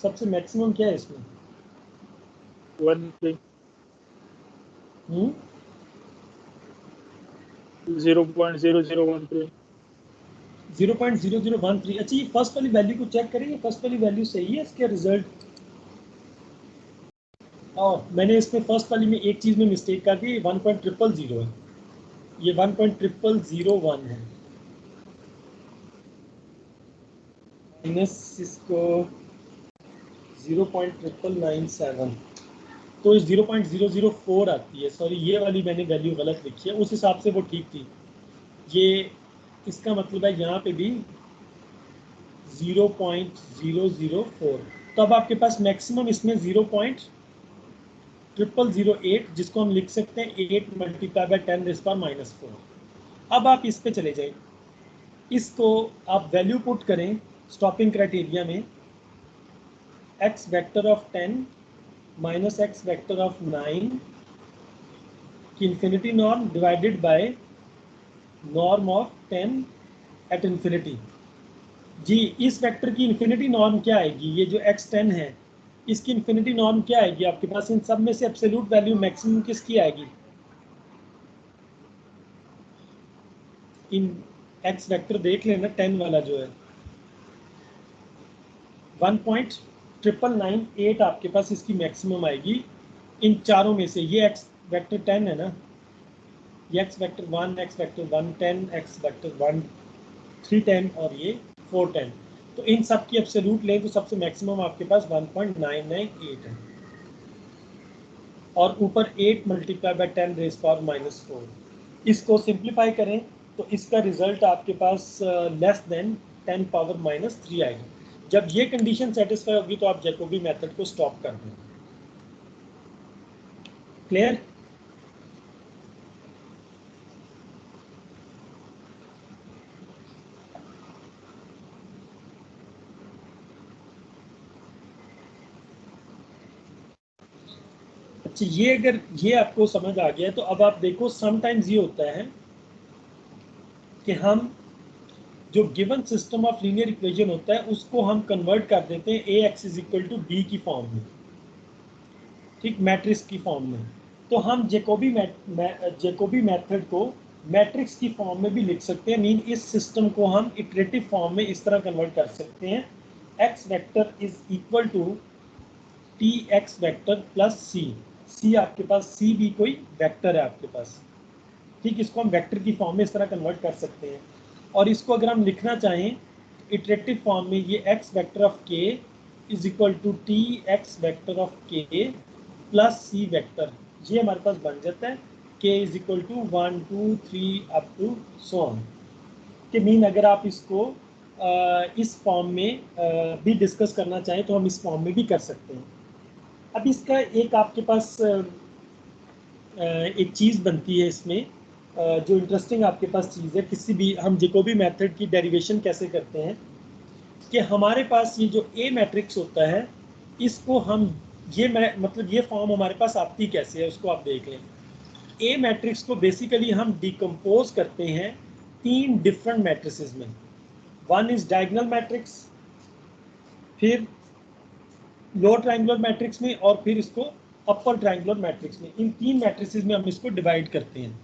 सबसे मैक्सिमम क्या है इसमें, 1 0.0013 0.0013। अच्छा ये फर्स्ट वाली वैल्यू को चेक करेंगे, फर्स्ट वाली वैल्यू सही है इसके रिजल्ट। मैंने इसमें फर्स्ट वाली में एक चीज में मिस्टेक कर दी, 1.000 है, ये 1.0001 है। माइनस इसको 0.997, तो इस 0.004 आती है। सॉरी ये वाली मैंने वैल्यू गलत लिखी है, उस हिसाब से वो ठीक थी। ये इसका मतलब है यहाँ पे भी 0.004। तो अब आपके पास मैक्सिमम इसमें 0.0008, जिसको हम लिख सकते हैं 8 मल्टीप्लाई बाय 10⁻⁻⁴। अब आप इस पे चले जाए, इसको आप वैल्यू पुट करें स्टॉपिंग क्राइटेरिया में, X vector of 10 minus X vector of 9 की infinity norm divided by norm of 10 at infinity. जी इस वेक्टर की इन्फिनिटी नॉर्म क्या आएगी, ये जो x10 है इसकी इन्फिनिटी नॉर्म क्या आएगी आपके पास, इन सब में से एब्सोल्यूट वैल्यू मैक्सिमम किसकी आएगी, इन x वेक्टर देख लेना 10 वाला जो है 1.998 आपके पास इसकी मैक्सिमम आएगी इन चारों में से। ये x वेक्टर 10 है ना, ये x vector 1, x vector 1 10, x vector 1 310 और ये 410। तो इन सब की एब्सोल्यूट लें तो सबसे मैक्सिमम आपके पास 1.998 है और ऊपर 8 मल्टीप्लाई बाय 10⁻⁻⁴। इसको सिंप्लीफाई करें तो इसका रिजल्ट आपके पास लेस देन 10⁻⁻³ आएगा। जब ये कंडीशन सेटिस्फाई होगी तो आप जैकोबी मेथड को स्टॉप कर दें। क्लियर। अच्छा, ये अगर ये आपको समझ आ गया है तो अब आप देखो समटाइम्स ये होता है कि हम जो given system of linear equation होता है उसको हम कन्वर्ट कर देते हैं A X is equal to B की फॉर्म में, ठीक, मैट्रिक्स की फॉर्म में। तो हम जेकोबी मेथड को मैट्रिक्स की फॉर्म में भी लिख सकते हैं। मीन इस सिस्टम को हम इटरेटिव फॉर्म में इस तरह कन्वर्ट कर सकते हैं, X vector is equal to T X vector plus C. C आपके पास, सी भी कोई वेक्टर है आपके पास, ठीक, इसको हम वेक्टर की फॉर्म में इस तरह कन्वर्ट कर सकते हैं। और इसको अगर हम लिखना चाहें इटरेटिव फॉर्म में, ये X vector of K is equal to T X vector of K plus C vector, ये हमारे पास बन जाता है K is equal to 1 2 3 up to so on. K mean अगर आप इसको इस फॉर्म में भी डिस्कस करना चाहें तो हम इस फॉर्म में भी कर सकते हैं। अब इसका एक आपके पास एक चीज़ बनती है इसमें, जो इंटरेस्टिंग आपके पास चीज़ है, किसी भी हम जेकोबी मेथड की डेरिवेशन कैसे करते हैं कि हमारे पास ये जो ए मैट्रिक्स होता है इसको हम मतलब ये फॉर्म हमारे पास आती कैसे है उसको आप देख लें। ए मैट्रिक्स को बेसिकली हम डिकम्पोज करते हैं 3 डिफरेंट मैट्रिसेस में। वन इज डायगोनल मैट्रिक्स, फिर लोअर ट्रायंगुलर मैट्रिक्स में, और फिर इसको अपर ट्रायंगुलर मैट्रिक्स में। इन 3 मैट्रिसेस में हम इसको डिवाइड करते हैं।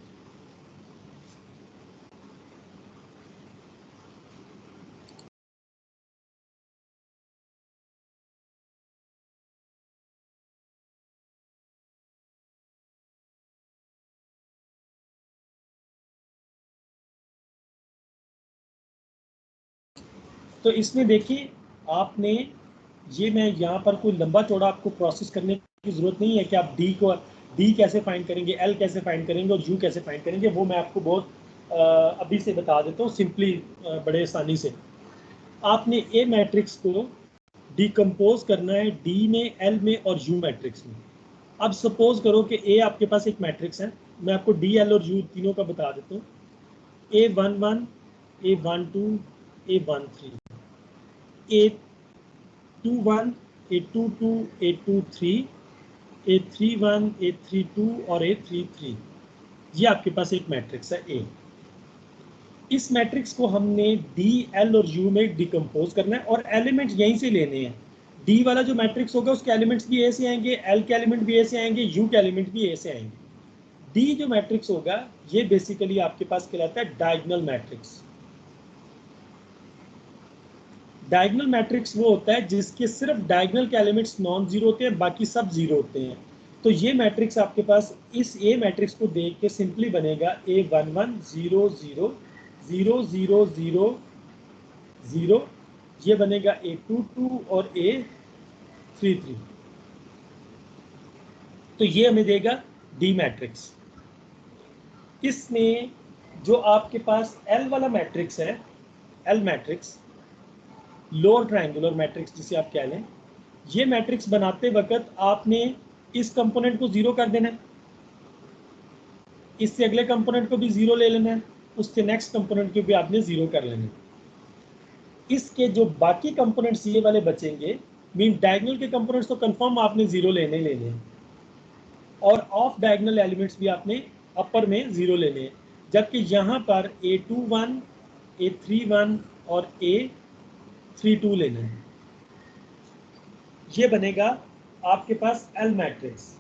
तो इसमें देखिए आपने ये, मैं यहाँ पर कोई लंबा चौड़ा आपको प्रोसेस करने की ज़रूरत नहीं है कि आप डी कैसे फाइंड करेंगे, एल कैसे फाइंड करेंगे और यू कैसे फाइंड करेंगे, वो मैं आपको बहुत अभी से बता देता हूँ सिंपली, बड़े आसानी से। आपने ए मैट्रिक्स को डिकम्पोज करना है डी में, एल में और यू मैट्रिक्स में। अब सपोज करो कि ए आपके पास एक मैट्रिक्स है, मैं आपको डी, एल और यू तीनों का बता देता हूँ। A11, A12, A13, A21, A22, A23, A31, A32 और A33, ये आपके पास एक मैट्रिक्स है ए। इस मैट्रिक्स को हमने डी, एल और यू में डिकम्पोज करना है और एलिमेंट्स यहीं से लेने हैं। डी वाला जो मैट्रिक्स होगा उसके एलिमेंट्स भी ए से आएंगे, एल के एलिमेंट भी ए से आएंगे, यू के एलिमेंट भी ए से आएंगे। डी जो मैट्रिक्स होगा ये बेसिकली आपके पास कहलाता है डायगोनल मैट्रिक्स। डायगोनल मैट्रिक्स वो होता है जिसके सिर्फ डायगोनल के एलिमेंट्स नॉन जीरो होते हैं, बाकी सब जीरो होते हैं। तो ये मैट्रिक्स आपके पास इस ए मैट्रिक्स को देख के सिंपली बनेगा A11 0 0 0 0 0 0, ये बनेगा A22 और A33। तो ये हमें देगा डी मैट्रिक्स। इसमें जो आपके पास एल वाला मैट्रिक्स है, L matrix, lower triangular matrix जिसे आप कह लें, ये मैट्रिक्स बनाते वक्त आपने इस कंपोनेंट को जीरो कर देना है, इससे अगले कंपोनेंट को भी जीरो ले लेना है, उससे नेक्स्ट कंपोनेंट को भी आपने जीरो कर लेना है। इसके जो बाकी कंपोनेंट्स ये वाले बचेंगे, मीन डायगोनल के कंपोनेंट्स तो कंफर्म आपने जीरो लेने हैं और ऑफ डायगोनल एलिमेंट्स भी आपने अपर में जीरो लेने हैं। जबकि यहाँ पर A21, A31 और A32 लेना है। ये बनेगा आपके पास एल मैट्रिक्स।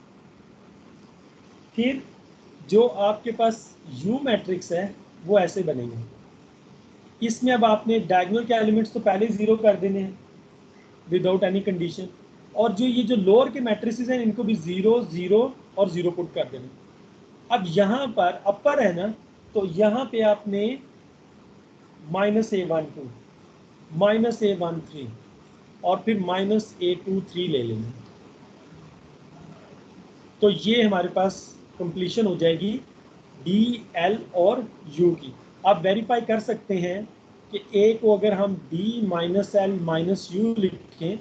फिर जो आपके पास यू मैट्रिक्स है वो ऐसे बनेंगे। इसमें अब आपने डायगोनल के एलिमेंट्स तो पहले जीरो कर देने हैं विदाउट एनी कंडीशन, और जो ये जो लोअर के मैट्रिसेस हैं इनको भी 0 0 और 0 पुट कर देना। अब यहाँ पर अपर है ना, तो यहाँ पे आपने -A12, -A13 और फिर -A23 ले लेना। तो ये हमारे पास कंप्लीशन हो जाएगी डी, एल और यू की। आप वेरीफाई कर सकते हैं कि ए को अगर हम डी -L -U लिखें,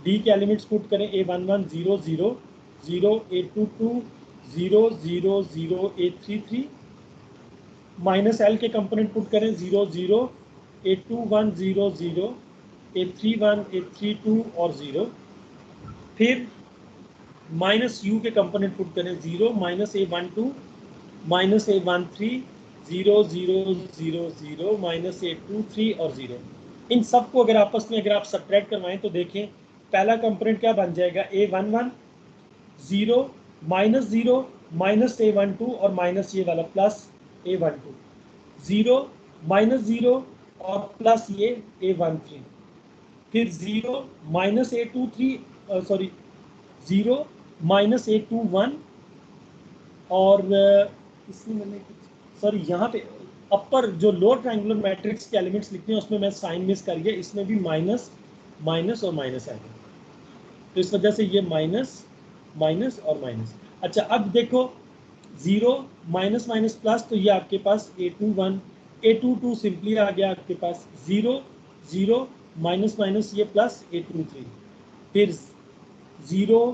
डी के एलिमेंट्स पुट करें A11 0 0 0, A22 0 0 0, A33, -L के कंपोनेंट पुट करें 0 0, A21 0 0, A31, A32 और 0, फिर माइनस यू के कंपोनेंट पुट करें 0 minus A12 minus A13 0 0 0 0 minus A23 और 0। इन सब को अगर आपस में अगर आप सब्ट्रैक्ट करवाएं तो देखें पहला कंपोनेंट क्या बन जाएगा A11 0 माइनस 0 माइनस A12 और माइनस ये वाला प्लस A12 0 माइनस 0 और प्लस ये A13 फिर 0 minus A23 sorry 0 minus A21 और इसमें मैंने सॉरी यहाँ पे अपर जो लोअर ट्रायंगुलर मैट्रिक्स के एलिमेंट्स लिखते हैं उसमें मैं साइन मिस कर गया, इसमें भी माइनस माइनस और माइनस आएगा, तो इस वजह से ये माइनस माइनस और माइनस। अच्छा अब देखो 0 माइनस माइनस प्लस, तो ये आपके पास A21 A22 सिंपली आ गया आपके पास 0 0 माइनस माइनस ये प्लस A23 फिर 0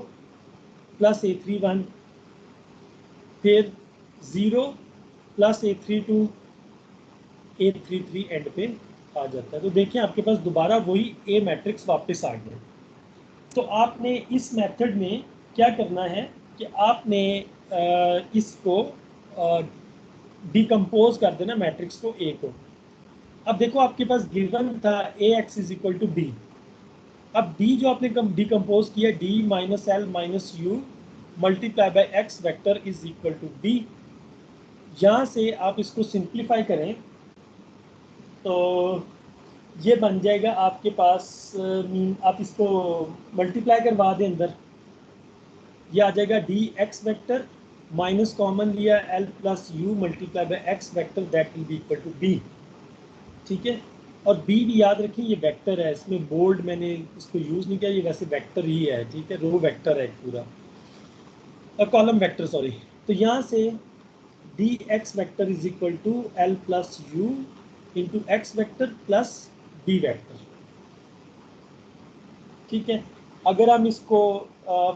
प्लस A31 फिर 0 प्लस A32 A33 एंड पे आ जाता है। तो देखिए आपके पास दोबारा वही A मैट्रिक्स वापस आ गया। तो आपने इस मेथड में क्या करना है कि आपने इसको डिकम्पोज कर देना मैट्रिक्स को A को। अब देखो आपके पास गिवन था AX is equal to B। अब D जो आपने डिकम्पोज किया D minus L minus U multiply by X vector is equal to B। यहाँ से आप इसको सिंप्लीफाई करें तो ये बन जाएगा आपके पास, आप इसको मल्टीप्लाई करवा दें अंदर, ये आ जाएगा D X vector minus common लिया L plus U multiply by X vector that will be equal to B. ठीक है, और बी भी याद रखें ये वेक्टर है, इसमें बोल्ड मैंने इसको यूज़ नहीं किया, ये वैसे वेक्टर ही है। ठीक है, रो वेक्टर है पूरा, कॉलम वेक्टर सॉरी। तो यहाँ से D X vector is equal to L plus U into X vector plus B vector. ठीक है, अगर हम इसको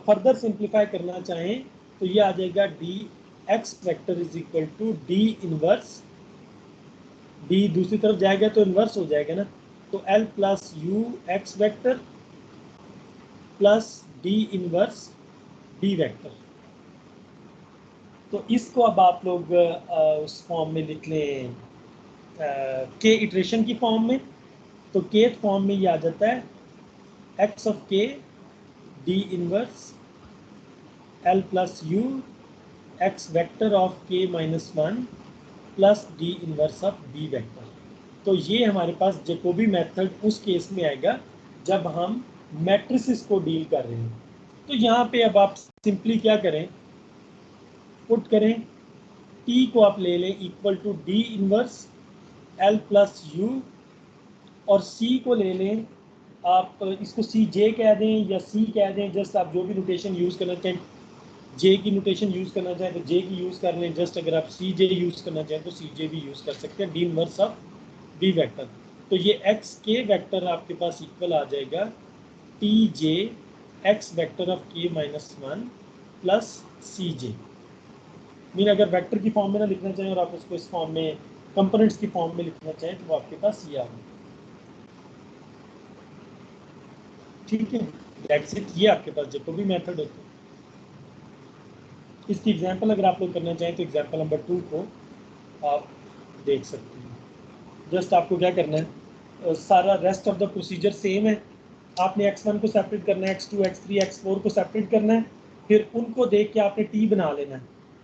फर्दर सिंप्लीफाई करना चाहें तो ये आ जाएगा D X vector is equal to D inverse, D दूसरी तरफ जाएगा तो इनवर्स हो जाएगा ना, तो L plus U X vector plus D inverse D vector. तो इसको अब आप लोग उस फॉर्म में लिख लें के इटरेशन की फॉर्म में। तो के फॉर्म में ये आ जाता है X of K D inverse L plus U X vector of K minus 1 plus D inverse of B vector. तो ये हमारे पास जैकोबी मेथड उस केस में आएगा जब हम मैट्रिसेस को डील कर रहे हैं। तो यहाँ पे अब आप सिंपली क्या करें, पुट करें टी को आप ले लें equal to D inverse L plus U और सी को ले लें, आप इसको सी जे कह दें या सी कह दें, जस्ट आप जो भी नोटेशन यूज़ करना चाहें, जे की नोटेशन यूज़ करना चाहें तो जे की यूज़ कर लें, जस्ट अगर आप सी जे यूज़ करना चाहें तो सी जे भी यूज़ कर सकते हैं, D inverse of B vector. तो ये एक्स के वेक्टर आपके पास इक्वल आ जाएगा T J x vector of K minus 1 plus C J. Mean अगर वेक्टर की फॉर्म में ना लिखना चाहें और आप उसको इस फॉर्म में कंपोनेंट्स की फॉर्म में लिखना चाहें तो वो आपके पास ये आ गया। ठीक है, दैट्स इट, ये आपके पास जैकोबी मेथड होता है। इसकी एग्जांपल अगर आप लोग करना चाहें तो एग्जांपल नंबर 2 को आप देख सकते हैं। जस्ट आपको क्या करना है, सारा rest of the procedure same है। आपने x1 को सेपरेट करना है, x2 x3 x4 को सेपरेट करना है, फिर उनको देख के आपने t बना लेना है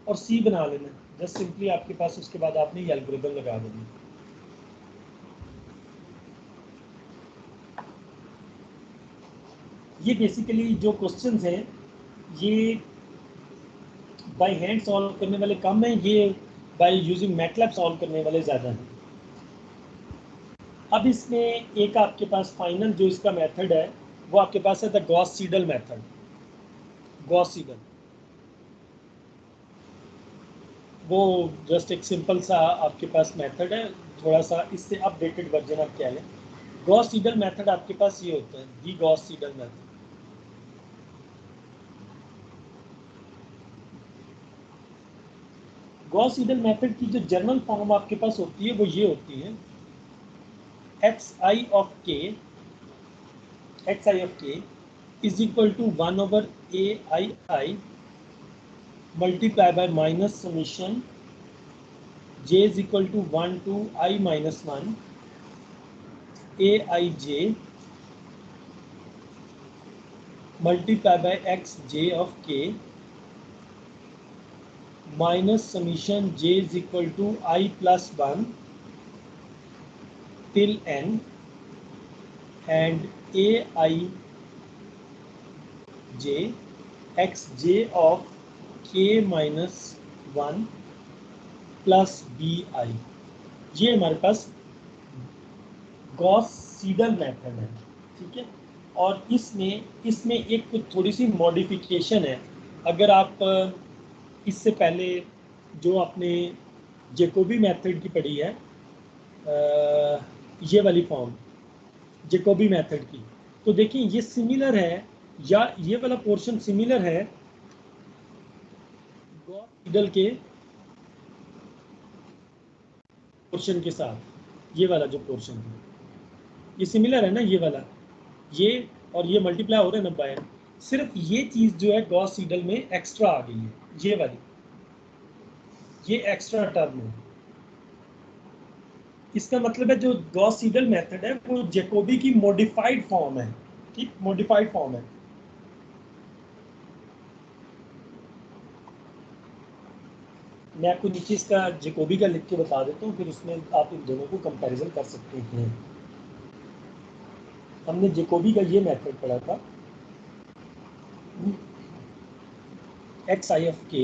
और c बना लेना है। जस्ट सिंपली आपके पास उसके बाद आपने ये एल्गोरिथम लगा देना है। ये बेसिकली जो क्वेश्चंस हैं ये बाय हैंड सॉल्व करने वाले कम हैं, ये बाय यूजिंग मैटलैब सॉल्व करने वाले ज़्यादा हैं। अब इसमें एक आपके पास फाइनल जो इसका मेथड है वो आपके पास है the Gauss Seidel method. Gauss Seidel वो जस्ट एक सिंपल सा आपके पास मेथड है, थोड़ा सा इससे अपडेटेड वर्जन आप क्या लें। गॉस सीडल मेथड आपके पास ये होता है, the Gauss Seidel method. Gauss Seidel method की जो जनरल फॉर्म आपके पास होती है वो ये होती है X I of K is equal to 1/ai multiply by minus summation j is equal to 1 to i minus 1 aij multiply by xj of k minus summation j is equal to I plus 1 till n and aij xj of k minus 1 plus bi। ये हमारे पास Gauss Seidel method है, ठीक है। और इसमें एक थोड़ी सी modification है। अगर आप इससे पहले जो आपने जैकोबी मेथड की पढ़ी है, ये वाली फॉर्म जैकोबी मेथड की, तो देखिए ये सिमिलर है, या ये वाला पोर्शन सिमिलर है गॉस सीडल के पोर्शन के साथ। ये वाला जो पोर्शन है ये सिमिलर है ना, ये वाला, ये और ये मल्टीप्लाई हो रहे हैं ना बाय, सिर्फ ये चीज़ जो है गॉस सीडल में एक्स्ट्रा आ गई है, ये वाली, ये एक्स्ट्रा टर्म है। इसका मतलब है जो गॉस सीडल मेथड है वो जैकोबी की मॉडिफाइड फॉर्म है, ठीक, मॉडिफाइड फॉर्म है। मैं आपको नीचे इसका जैकोबी का लिख के बता देता हूँ, फिर उसमें आप इन दोनों को कंपैरिजन कर सकते हैं। हमने जैकोबी का ये मेथड पढ़ा था, xi of k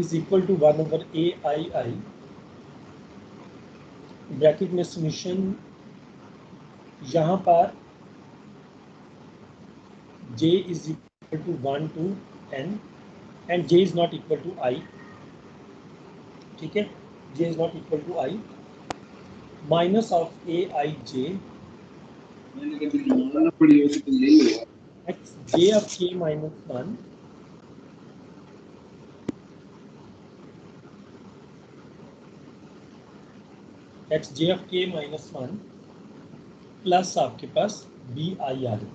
is equal to 1/ai bracket में समीशन यहाँ पर j is equal to 1 to n and j is not equal to I, ठीक है, j is not equal to I minus of aij xj of k minus 1 xj of k minus 1 plus आपके पास bi आ रही,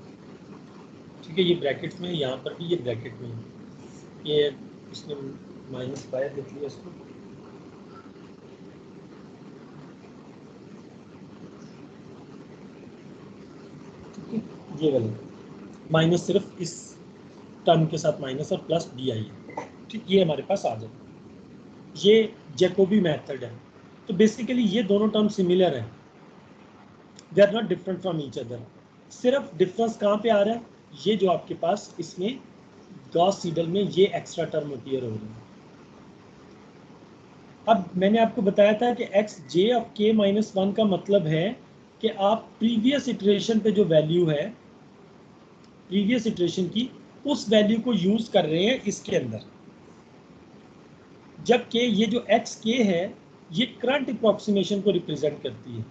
ठीक है। ये bracket में, यहाँ पर भी ये ब्रैकेट में, ये इसने माइनस बाय लिख लिया इसको, ठीक है। ये वाले माइनस सिर्फ इस टर्म के साथ माइनस और प्लस डी आई है, ठीक, ये हमारे पास आ जाए। ये जैकोबी मेथड है। तो बेसिकली ये दोनों टर्म सिमिलर है, they are not different from each other. सिर्फ डिफरेंस कहाँ पे आ रहा है, ये जो आपके पास इसमें गॉस सीडल में ये एक्स्ट्रा टर्म अपीयर हो रही है। अब मैंने आपको बताया था कि x J of K minus 1 का मतलब है कि आप प्रीवियस इटरेशन पे जो वैल्यू है, प्रीवियस इटरेशन की, उस वैल्यू को यूज कर रहे हैं इसके अंदर। जबकि ये जो एक्स के है ये करंट अप्रॉक्सीमेशन को रिप्रेजेंट करती है।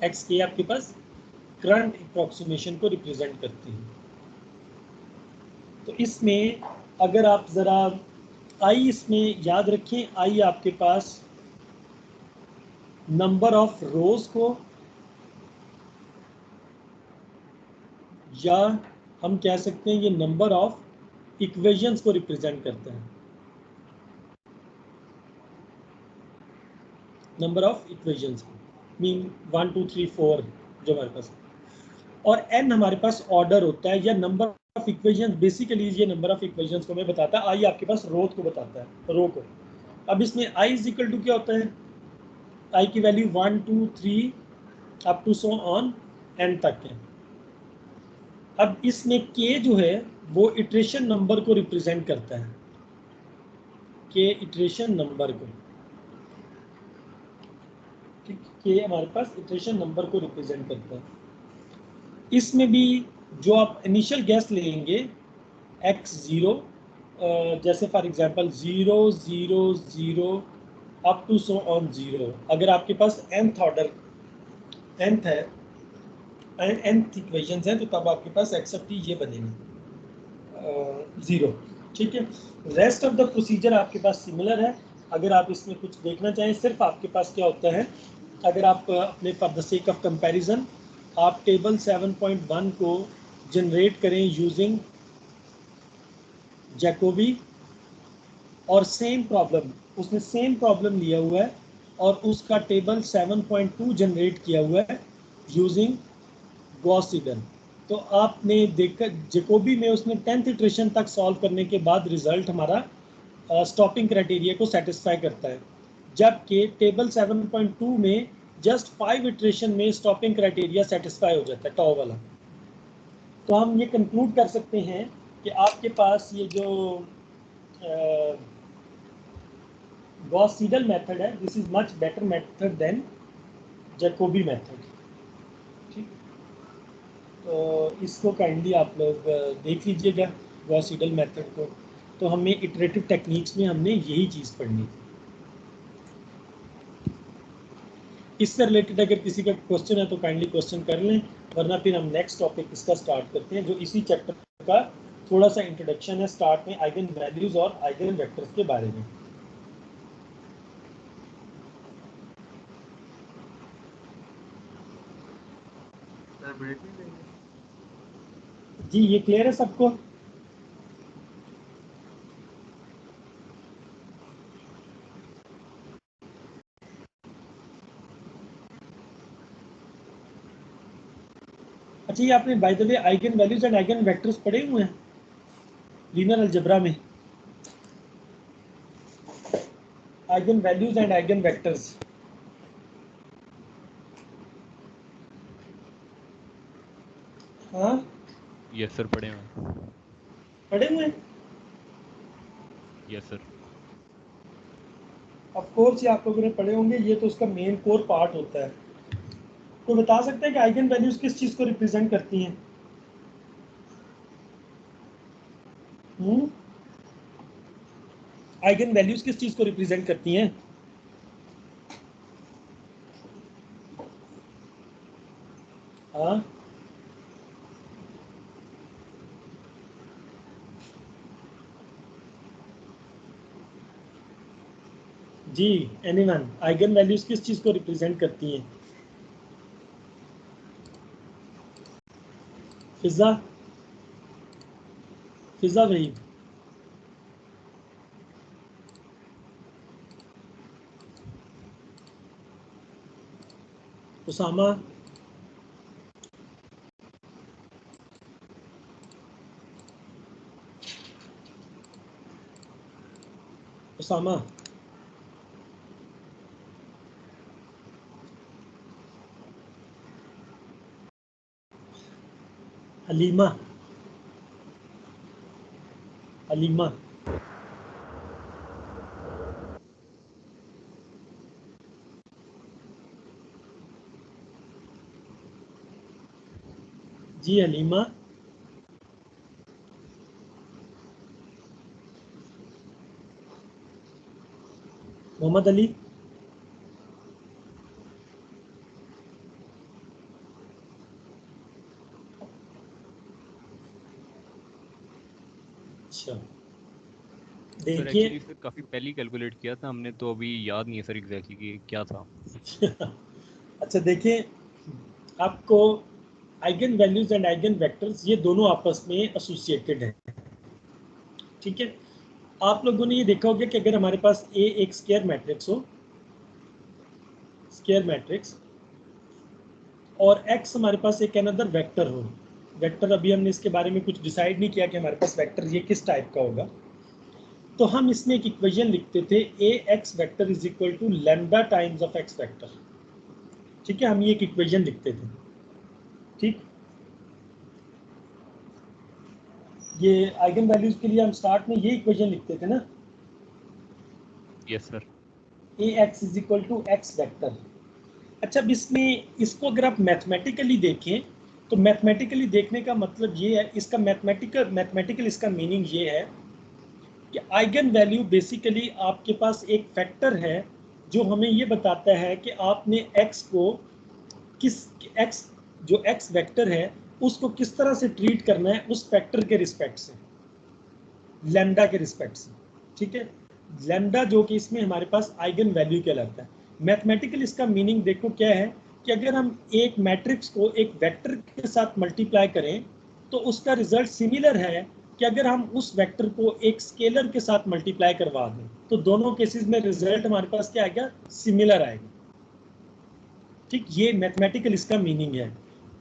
एक्स के आपके पास करंट अप्रॉक्सीमेशन को रिप्रेजेंट करती है। तो इसमें अगर आप ज़रा आई इसमें याद रखें, आई आपके पास नंबर ऑफ रोज को, या हम कह सकते हैं ये नंबर ऑफ इक्वेशंस को रिप्रेजेंट करता है, नंबर ऑफ इक्वेशंस को, मीन 1 2 3 4 जो हमारे पास, और n हमारे पास ऑर्डर होता है या नंबर ऑफ इक्वेशंस। बेसिकली ये नंबर ऑफ इक्वेशंस को मैं बताता है, आई आपके पास रो को बताता है, रो को। अब इसमें i इज इक्वल टू क्या होता है, i की value 1 2 3 up to so on n तक है। अब इसमें k जो है वो इटरेशन नंबर को रिप्रेजेंट करता है, k इटरेशन नंबर को, ठीक, k हमारे पास इटरेशन नंबर को रिप्रेजेंट करता है। इसमें भी जो आप इनिशियल गैस लेंगे x0, जैसे for example 0 0 0 up to so on 0, अगर आपके पास nth ऑर्डर nth है, nth इक्वेशंस हैं, तो तब आपके पास x ऑफ t ये बनेगी 0, ठीक है। रेस्ट ऑफ द प्रोसीजर आपके पास सिमिलर है। अगर आप इसमें कुछ देखना चाहें, सिर्फ आपके पास क्या होता है, अगर आप अपने for the sake of comparison आप टेबल 7.1 को जनरेट करें यूजिंग जैकोबी, और सेम प्रॉब्लम, उसने सेम प्रॉब्लम लिया हुआ है और उसका टेबल 7.2 जनरेट किया हुआ है यूजिंग गॉस सीडल। तो आपने देखा जैकोबी में उसने 10th इटरेशन तक सॉल्व करने के बाद रिजल्ट हमारा स्टॉपिंग क्राइटेरिया को सेटिस्फाई करता है, जबकि टेबल 7.2 में जस्ट 5 इटरेशन में स्टॉपिंग क्राइटेरिया सेटिस्फाई हो जाता है टॉ वाला। तो हम ये कंक्लूड कर सकते हैं कि आपके पास ये जो गॉस सीडल मेथड है, this is much better method than Jacobi method. ठीक, तो इसको काइंडली आप लोग देख लीजिएगा गॉस सीडल मेथड को। तो हमें इटरेटिव टेक्निक्स में हमने यही चीज़ पढ़नी थी। इससे रिलेटेड अगर किसी का क्वेश्चन है तो काइंडली क्वेश्चन कर लें, वरना फिर हम नेक्स्ट टॉपिक इसका स्टार्ट करते हैं, जो इसी चैप्टर का थोड़ा सा इंट्रोडक्शन है स्टार्ट में आइगन वैल्यूज और आइगन वेक्टर्स के बारे में। जी ये क्लियर है सबको? अच्छा, ये आपने by the way eigen values and eigen vectors पढ़े हुए हैं लीनियर अलजेब्रा में? Eigen values and eigen vectors हाँ यस सर, पढ़े हुए। पढ़े हुए हैं? Yes sir. ऑफ कोर्स ये आप लोगों ने पढ़े होंगे, ये तो उसका मेन कोर पार्ट होता है। तो बता सकते हैं कि आइगन वैल्यूज किस चीज को रिप्रेजेंट करती हैं? आइगन वैल्यूज किस चीज को रिप्रेजेंट करती हैं? हाँ जी, एनीवन, आइगन वैल्यूज किस चीज को रिप्रेजेंट करती हैं? फिजा, फिजा भाई, उसामा, उसामा, हलीमा, हलीमा, जी हलीमा, मोहम्मद अली, अच्छा सर देखिए एक्चुअली सर काफ़ी पहले ही कैलकुलेट किया था हमने, तो अभी याद नहीं है सर एग्जैक्टली कि क्या था। अच्छा देखिए, आपको eigen values and eigen vectors ये दोनों आपस में एसोसिएटेड हैं। ठीक है, आप लोगों ने ये देखा होगा कि अगर हमारे पास ए एक स्क्वायर मैट्रिक्स हो, स्क्वायर मैट्रिक्स, और एक्स हमारे पास एक अनदर वेक्टर हो, वेक्टर अभी हमने इसके बारे में कुछ डिसाइड नहीं किया कि हमारे पास वेक्टर ये किस टाइप का होगा, तो हम इसमें एक इक्वेशन लिखते थे A X vector is equal to lambda times of X vector. ठीक है, हम ये एक इक्वेशन लिखते थे। ठीक, ये आइगन वैल्यूज के लिए हम स्टार्ट में ये इक्वेशन लिखते थे ना, yes sir. A X is equal to X vector. अच्छा, अब इसमें इसको अगर आप मैथमेटिकली देखें तो मैथमेटिकली देखने का मतलब ये है, इसका मैथमेटिकल इसका मीनिंग ये है कि आइगन वैल्यू बेसिकली आपके पास एक फैक्टर है जो हमें ये बताता है कि आपने एक्स को किस, एक्स जो एक्स वेक्टर है उसको किस तरह से ट्रीट करना है उस फैक्टर के रिस्पेक्ट से, लैम्डा के रिस्पेक्ट से। ठीक है, लैम्डा जो कि इसमें हमारे पास आइगन वैल्यू कहलाता है। मैथमेटिकल इसका मीनिंग देखो क्या है कि अगर हम एक मैट्रिक्स को एक वेक्टर के साथ मल्टीप्लाई करें तो उसका रिजल्ट सिमिलर है कि अगर हम उस वेक्टर को एक स्केलर के साथ मल्टीप्लाई करवा दें तो दोनों केसेस में रिजल्ट हमारे पास क्या आएगा, सिमिलर आएगा। ठीक, ये मैथमेटिकल इसका मीनिंग है,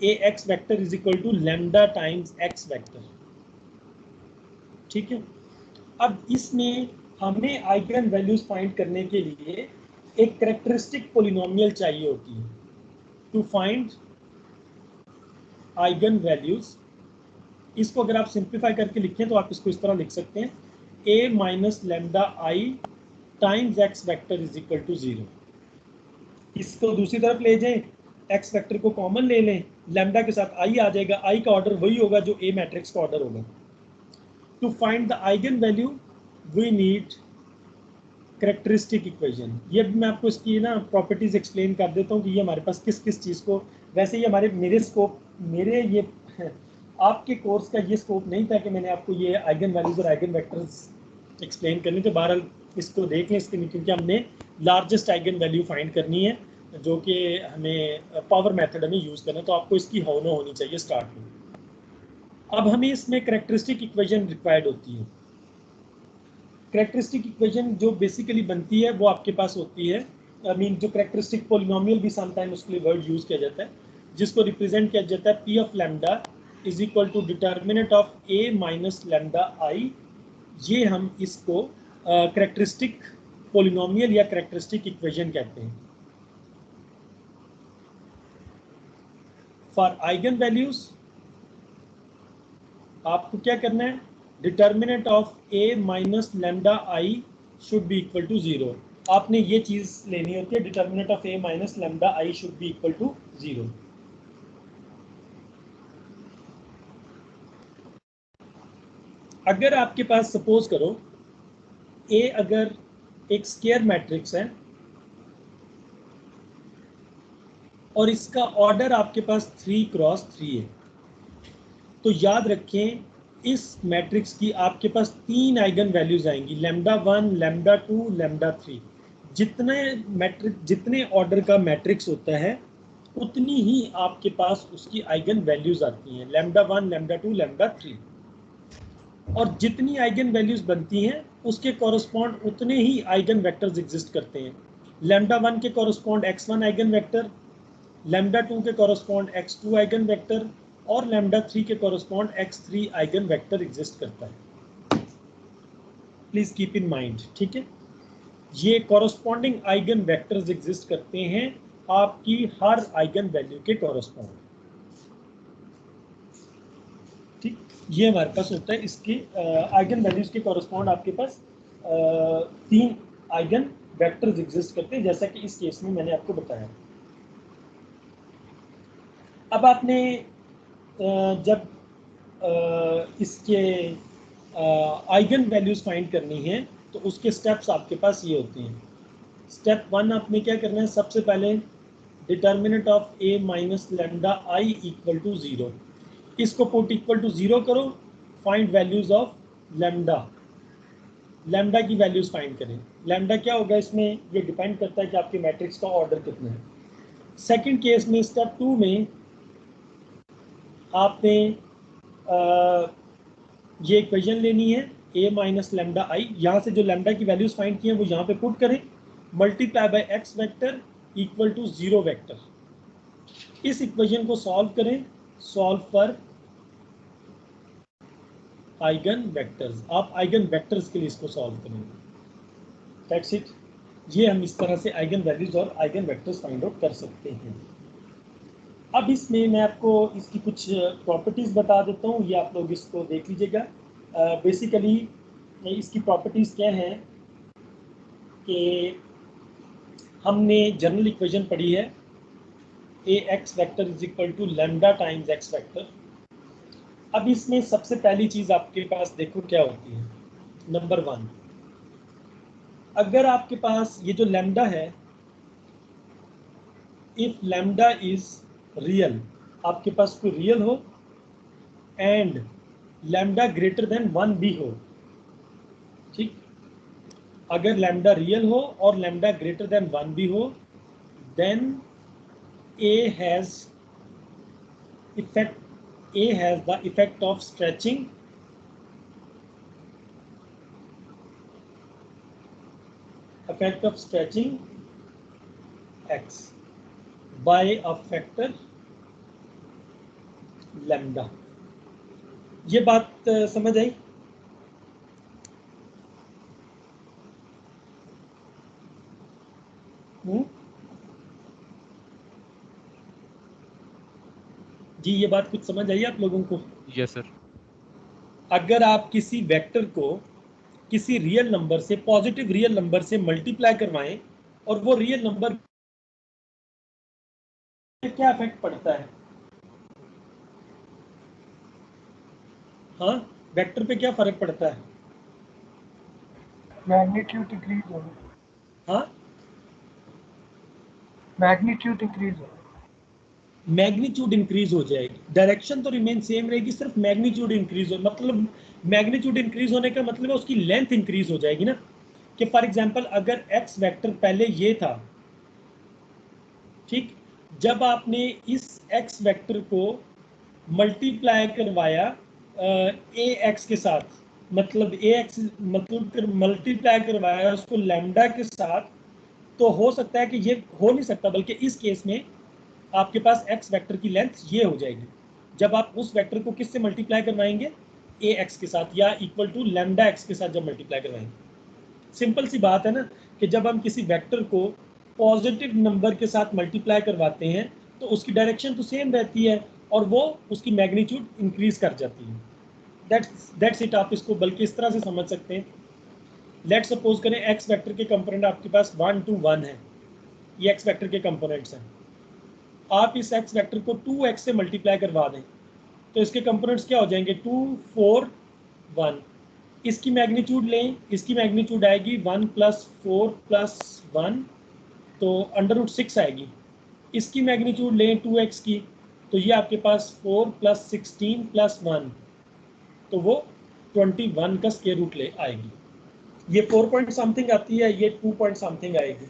A X vector is equal to lambda times X vector. ठीक है, अब इसमें हमें आइगन वैल्यूज फाइंड करने के लिए एक कैरेक्टरिस्टिक पोलिनोमियल चाहिए होती है। टू फाइंड आइगन वैल्यूज, इसको अगर आप सिंप्लीफाई करके लिखें तो आप इसको इस तरह लिख सकते हैं, a माइनस lambda I times X vector is equal to 0। इसको दूसरी तरफ ले जाएं, एक्स वेक्टर को कॉमन ले लें, लैम्डा के साथ आई आ जाएगा, आई का ऑर्डर वही होगा जो ए मैट्रिक्स का ऑर्डर होगा। To find the eigenvalue we need characteristic equation. ये भी मैं आपको इसकी ना प्रॉपर्टीज एक्सप्लेन कर देता हूँ कि ये हमारे पास किस किस चीज़ को, वैसे ये मेरे ये आपके कोर्स का ये स्कोप नहीं था कि मैंने आपको ये आइगन वैल्यूज और आइगन वेक्टर्स एक्सप्लेन करने थे। बहरहाल इसको देख लें इसके, क्योंकि हमने लार्जेस्ट आइगन वैल्यू फाइंड करनी है जो कि हमें पावर मेथड में यूज़ करना है, तो आपको इसकी होना होनी चाहिए स्टार्ट में। अब हमें इसमें कैरेक्टरिस्टिक इक्वेशन रिक्वायर्ड होती है। कैरेक्टरिस्टिक इक्वेशन जो बेसिकली बनती है वो आपके पास होती है, जो कैरेक्टरिस्टिक पॉलिनोमियल भी समटाइम उसके लिए वर्ड यूज़ किया जाता है, जिसको रिप्रेजेंट किया जाता है P of lambda is equal to determinant of A minus lambda I. ये हम इसको कैरेक्टरिस्टिक पॉलिनोमियल या कैरेक्टरिस्टिक इक्वेशन कहते हैं। फॉर आइगन वैल्यूज आपको क्या करना है, determinant of A minus lambda I should be equal to 0। आपने ये चीज लेनी होती है, determinant of A minus lambda I should be equal to 0। अगर आपके पास सपोज करो ए अगर एक स्क्वायर मैट्रिक्स है और इसका ऑर्डर आपके पास 3 क्रॉस 3 है, तो याद रखें इस मैट्रिक्स की आपके पास 3 आइगन वैल्यूज आएंगी, लैम्डा 1, लैम्डा 2, लैम्डा 3। जितने ऑर्डर का मैट्रिक्स होता है उतनी ही आपके पास उसकी आइगन वैल्यूज आती हैं, लैम्डा 1, लैम्डा 2, लैम्डा 3। और जितनी आइगन वैल्यूज बनती हैं उसके कॉरस्पॉन्ड उतने ही आइगन वेक्टर्स एग्जिस्ट करते हैं। लैम्डा 1 के correspond x1 eigen vector, lambda 2 के कॉरस्पॉन्ड x2 आइगन वेक्टर और लैम्डा 3 के correspond x3 eigen vector exist करता है। प्लीज कीप इन माइंड, ठीक है, ये कॉरस्पॉन्डिंग आइगन वेक्टर्स एग्जिस्ट करते हैं आपकी हर आइगन वैल्यू के कॉरस्पॉन्ड। ठीक, ये हमारे पास होता है, इसके आइगन वैल्यूज के कॉरस्पॉन्ड आपके पास 3 आइगन वेक्टर्स एग्जिस्ट करते हैं, जैसा कि इस केस में मैंने आपको बताया। अब आपने जब इसके आइगन वैल्यूज फाइंड करनी है तो उसके स्टेप्स आपके पास ये होते हैं। स्टेप 1 आपने क्या करना है, सबसे पहले determinant of A minus lambda I equal to 0, इसको पुट इक्वल टू 0 करो, find values of lambda, lambda की वैल्यूज फाइंड करें। लैम्डा क्या होगा इसमें, ये डिपेंड करता है कि आपके मैट्रिक्स का ऑर्डर कितना है। सेकंड केस में स्टेप 2 में आपने ये इक्वेशन लेनी है a माइनस लैम्डा आई, यहाँ से जो लैम्डा की वैल्यूज फाइंड की हैं वो यहाँ पे पुट करें, multiply by x vector equal to 0 vector. इस इक्वेशन को सॉल्व करें, सॉल्व फॉर आइगन वेक्टर्स। आप आइगन वेक्टर्स के लिए इसको सॉल्व करेंगे, दैट्स इट। ये हम इस तरह से आइगन वैल्यूज और आइगन वेक्टर्स फाइंड आउट कर सकते हैं। अब इसमें मैं आपको इसकी कुछ प्रॉपर्टीज़ बता देता हूँ, ये आप लोग इसको देख लीजिएगा। बेसिकली इसकी प्रॉपर्टीज़ क्या हैं कि हमने जनरल इक्वेशन पढ़ी है A X vector is equal to lambda times X vector. अब इसमें सबसे पहली चीज़ आपके पास देखो क्या होती है, नंबर 1, अगर आपके पास ये जो लैम्डा है, इफ लैम्डा इज रियल, आपके पास कोई रियल हो एंड लैम्डा ग्रेटर देन 1 भी हो, ठीक, अगर लैम्डा रियल हो और लैम्डा ग्रेटर देन 1 भी हो, then A has the effect of stretching X by a factor lambda। ये बात समझ आई? जी ये बात कुछ समझ आई आप लोगों को? Yes sir. अगर आप किसी वेक्टर को किसी रियल नंबर से, पॉजिटिव रियल नंबर से मल्टीप्लाई करवाएं और वो रियल नंबर क्या इफेक्ट पड़ता है? हाँ, वेक्टर पे क्या फर्क पड़ता है? मैग्नीट्यूड इंक्रीज होगा। हाँ, मैग्नीट्यूड इंक्रीज होगा। मैग्नीट्यूड इंक्रीज हो जाएगी, डायरेक्शन तो रिमेन सेम रहेगी, सिर्फ मैग्नीट्यूड इंक्रीज हो, मतलब मैग्नीट्यूड इंक्रीज होने का मतलब है उसकी लेंथ इंक्रीज हो जाएगी ना। कि फॉर एग्जांपल अगर एक्स वेक्टर पहले ये था, ठीक, जब आपने इस एक्स वेक्टर को मल्टीप्लाई करवाया ए एक्स के साथ, मतलब ए एक्स मतलब मल्टीप्लाई करवाया उसको लैम्डा के साथ, तो हो सकता है कि ये हो नहीं सकता, बल्कि इस केस में आपके पास एक्स वेक्टर की लेंथ ये हो जाएगी जब आप उस वेक्टर को किससे मल्टीप्लाई करवाएंगे, ए एक्स के साथ, या इक्वल टू लैम्डा एक्स के साथ जब मल्टीप्लाई करवाएंगे। सिंपल सी बात है ना कि जब हम किसी वेक्टर को पॉजिटिव नंबर के साथ मल्टीप्लाई करवाते हैं तो उसकी डायरेक्शन तो सेम रहती है और वो उसकी मैग्नीट्यूड इंक्रीज कर जाती है। That's it. आप इसको बल्कि इस तरह से समझ सकते हैं, लेट सपोज करें एक्स वेक्टर के कंपोनेंट आपके पास 1 2 1 है, ये एक्स वेक्टर के कंपोनेंट्स हैं। आप इस एक्स वेक्टर को 2x से मल्टीप्लाई करवा दें तो इसके कंपोनेंट्स क्या हो जाएंगे, 2 4 1। इसकी मैग्नीट्यूड लें, इसकी मैग्नीट्यूड आएगी 1 + 4 + 1 तो √6 आएगी। इसकी मैग्नीट्यूड लें 2x की तो ये आपके पास 4 + 16 + 1 तो वो 21 का स्क्वायर रूट ले आएगी। ये 4 पॉइंट समथिंग आती है, ये 2 पॉइंट समथिंग आएगी।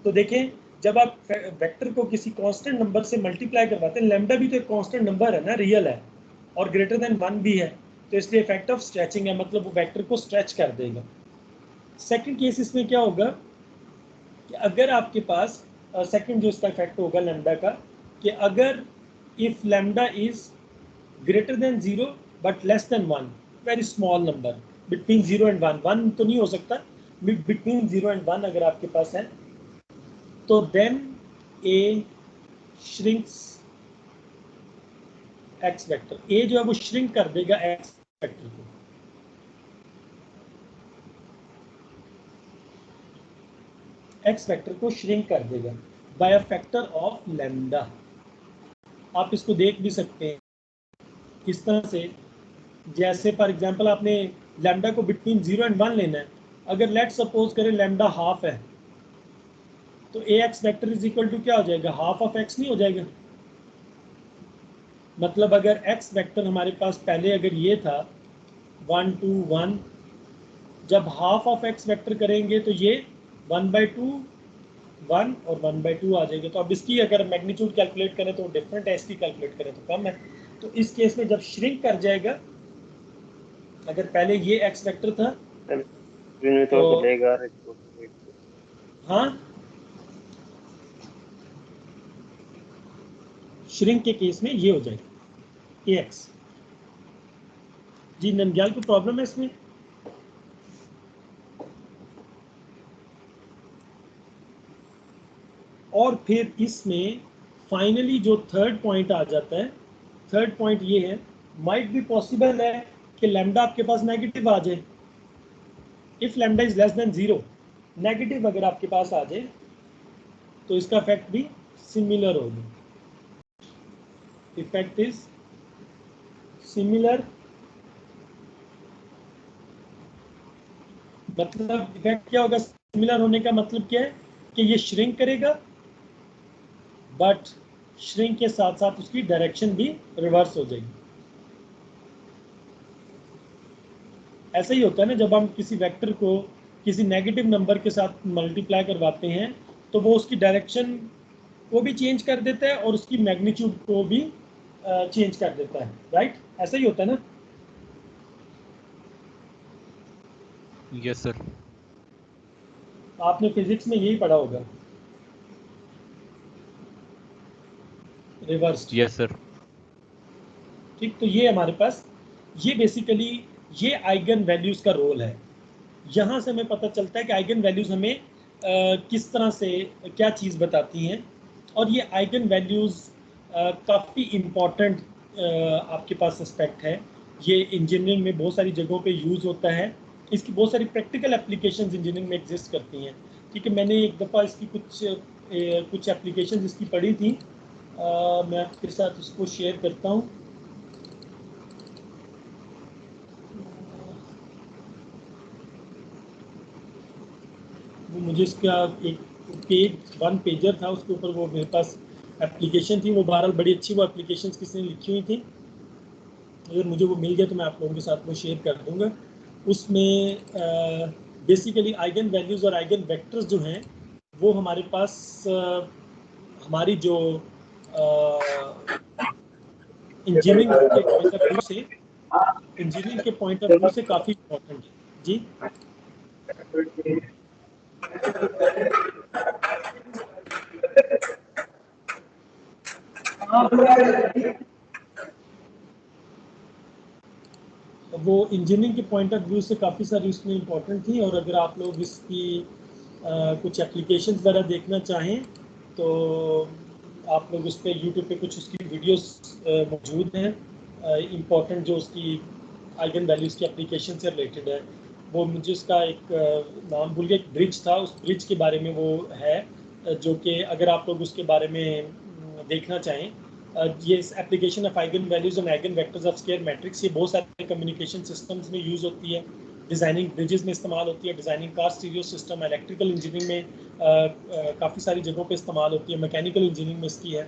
तो देखें जब आप वेक्टर को किसी कांस्टेंट नंबर से मल्टीप्लाई करवाते हैं, लैम्डा भी तो एक कांस्टेंट नंबर है ना, रियल है और ग्रेटर देन 1 भी है, तो इसलिए इफेक्ट ऑफ स्ट्रेचिंग है, मतलब वो वेक्टर को स्ट्रेच कर देगा। सेकंड केस इसमें क्या होगा कि अगर आपके पास सेकंड जो इसका इफेक्ट होगा लैम्डा का, कि अगर if lambda is greater then 0 but less than 1, very small number between 0 and 1, 1 तो नहीं हो सकता, बिटवीन 0 एंड 1 अगर आपके पास है तो then A shrinks X vector, A जो है वो श्रिंक कर देगा एक्स वेक्टर को। एक्स वेक्टर को श्रिंक कर देगा by a factor of lambda. आप इसको देख भी सकते हैं इस तरह से, जैसे फॉर एग्जांपल आपने लैम्डा को बिटवीन 0 एंड 1 लेना है। अगर लेट सपोज करें लैम्डा हाफ है तो A X vector is equal to क्या हो जाएगा, हाफ ऑफ एक्स नहीं हो जाएगा। मतलब अगर एक्स वेक्टर हमारे पास पहले अगर ये था 1 2 1, जब हाफ ऑफ एक्स वेक्टर करेंगे तो ये 1/2 1 और 1/2 आ जाएगा। तो अब इसकी अगर मैग्नीट्यूड कैलकुलेट करें तो डिफरेंट है, इसकी कैलकुलेट करें तो कम है। तो इस केस में जब श्रिंक कर जाएगा, अगर पहले ये एक्स वेक्टर था तो हाँ, श्रिंक के केस में ये हो जाएगा ए एक्स। जी नंदयाल को प्रॉब्लम है इसमें? और फिर इसमें फाइनली जो थर्ड पॉइंट आ जाता है, थर्ड पॉइंट ये है, माइट बी पॉसिबल है कि लैम्डा आपके पास नेगेटिव आ जाए। If lambda is less then 0, negative अगर आपके पास आ जाए तो इसका इफेक्ट भी सिमिलर होगा। इफेक्ट इज सिमिलर, मतलब इफेक्ट क्या होगा, सिमिलर होने का मतलब क्या है कि ये श्रिंक करेगा बट श्रिंक के साथ साथ उसकी डायरेक्शन भी रिवर्स हो जाएगी। ऐसा ही होता है ना, जब हम किसी वेक्टर को किसी नेगेटिव नंबर के साथ मल्टीप्लाई करवाते हैं तो वो उसकी डायरेक्शन को भी चेंज कर देता है और उसकी मैग्नीट्यूड को भी चेंज कर देता है, राइट? ऐसा ही होता है ना? Yes sir. आपने फिजिक्स में यही पढ़ा होगा, रिवर्स्ड। Yes sir. ठीक, तो ये हमारे पास ये बेसिकली ये आइगन वैल्यूज का रोल है। यहाँ से हमें पता चलता है कि आइगन वैल्यूज हमें किस तरह से क्या चीज़ बताती हैं, और ये आइगन वैल्यूज काफ़ी इम्पॉर्टेंट आपके पास एस्पेक्ट है। ये इंजीनियरिंग में बहुत सारी जगहों पे यूज़ होता है, इसकी बहुत सारी प्रैक्टिकल एप्लीकेशंस इंजीनियरिंग में एग्जिस्ट करती हैं। ठीक है, मैंने एक दफ़ा इसकी कुछ एप्लीकेशंस इसकी पढ़ी थी, मैं आपके साथ इसको शेयर करता हूँ। मुझे इसका एक 1 पेजर था, उसके ऊपर वो मेरे पास एप्लीकेशन थी, वो बहरहाल बड़ी अच्छी वो एप्लीकेशन किसी ने लिखी हुई थी। अगर मुझे वो मिल गया तो मैं आप लोगों के साथ वो शेयर कर दूंगा। उसमें बेसिकली आइगन वैल्यूज़ और आइगन वेक्टर्स जो हैं वो हमारे पास हमारी जो इंजीनियरिंग के पॉइंट ऑफ व्यू से काफ़ी इम्पोर्टेंट है जी। वो इंजीनियरिंग के पॉइंट ऑफ व्यू से काफ़ी सारी उसमें इम्पोर्टेंट थी, और अगर आप लोग इसकी कुछ एप्लीकेशंस वगैरह देखना चाहें तो आप लोग उस पर यूट्यूब पे कुछ उसकी वीडियोस मौजूद हैं इम्पोर्टेंट, जो उसकी आइगन वैल्यूज़ की एप्लीकेशन से रिलेटेड है। वो मुझे उसका एक नाम भूल गया, एक ब्रिज था, उस ब्रिज के बारे में वो है, जो कि अगर आप लोग उसके बारे में देखना चाहें, ये इस application of eigen values and eigen vectors of square matrix, ये बहुत सारे कम्युनिकेशन सिस्टम्स में यूज़ होती है, डिज़ाइनिंग ब्रिजेस में इस्तेमाल होती है, designing car stereo system, electrical engineering में काफ़ी सारी जगहों पे इस्तेमाल होती है, मैकेनिकल इंजीनियरिंग में इसकी है।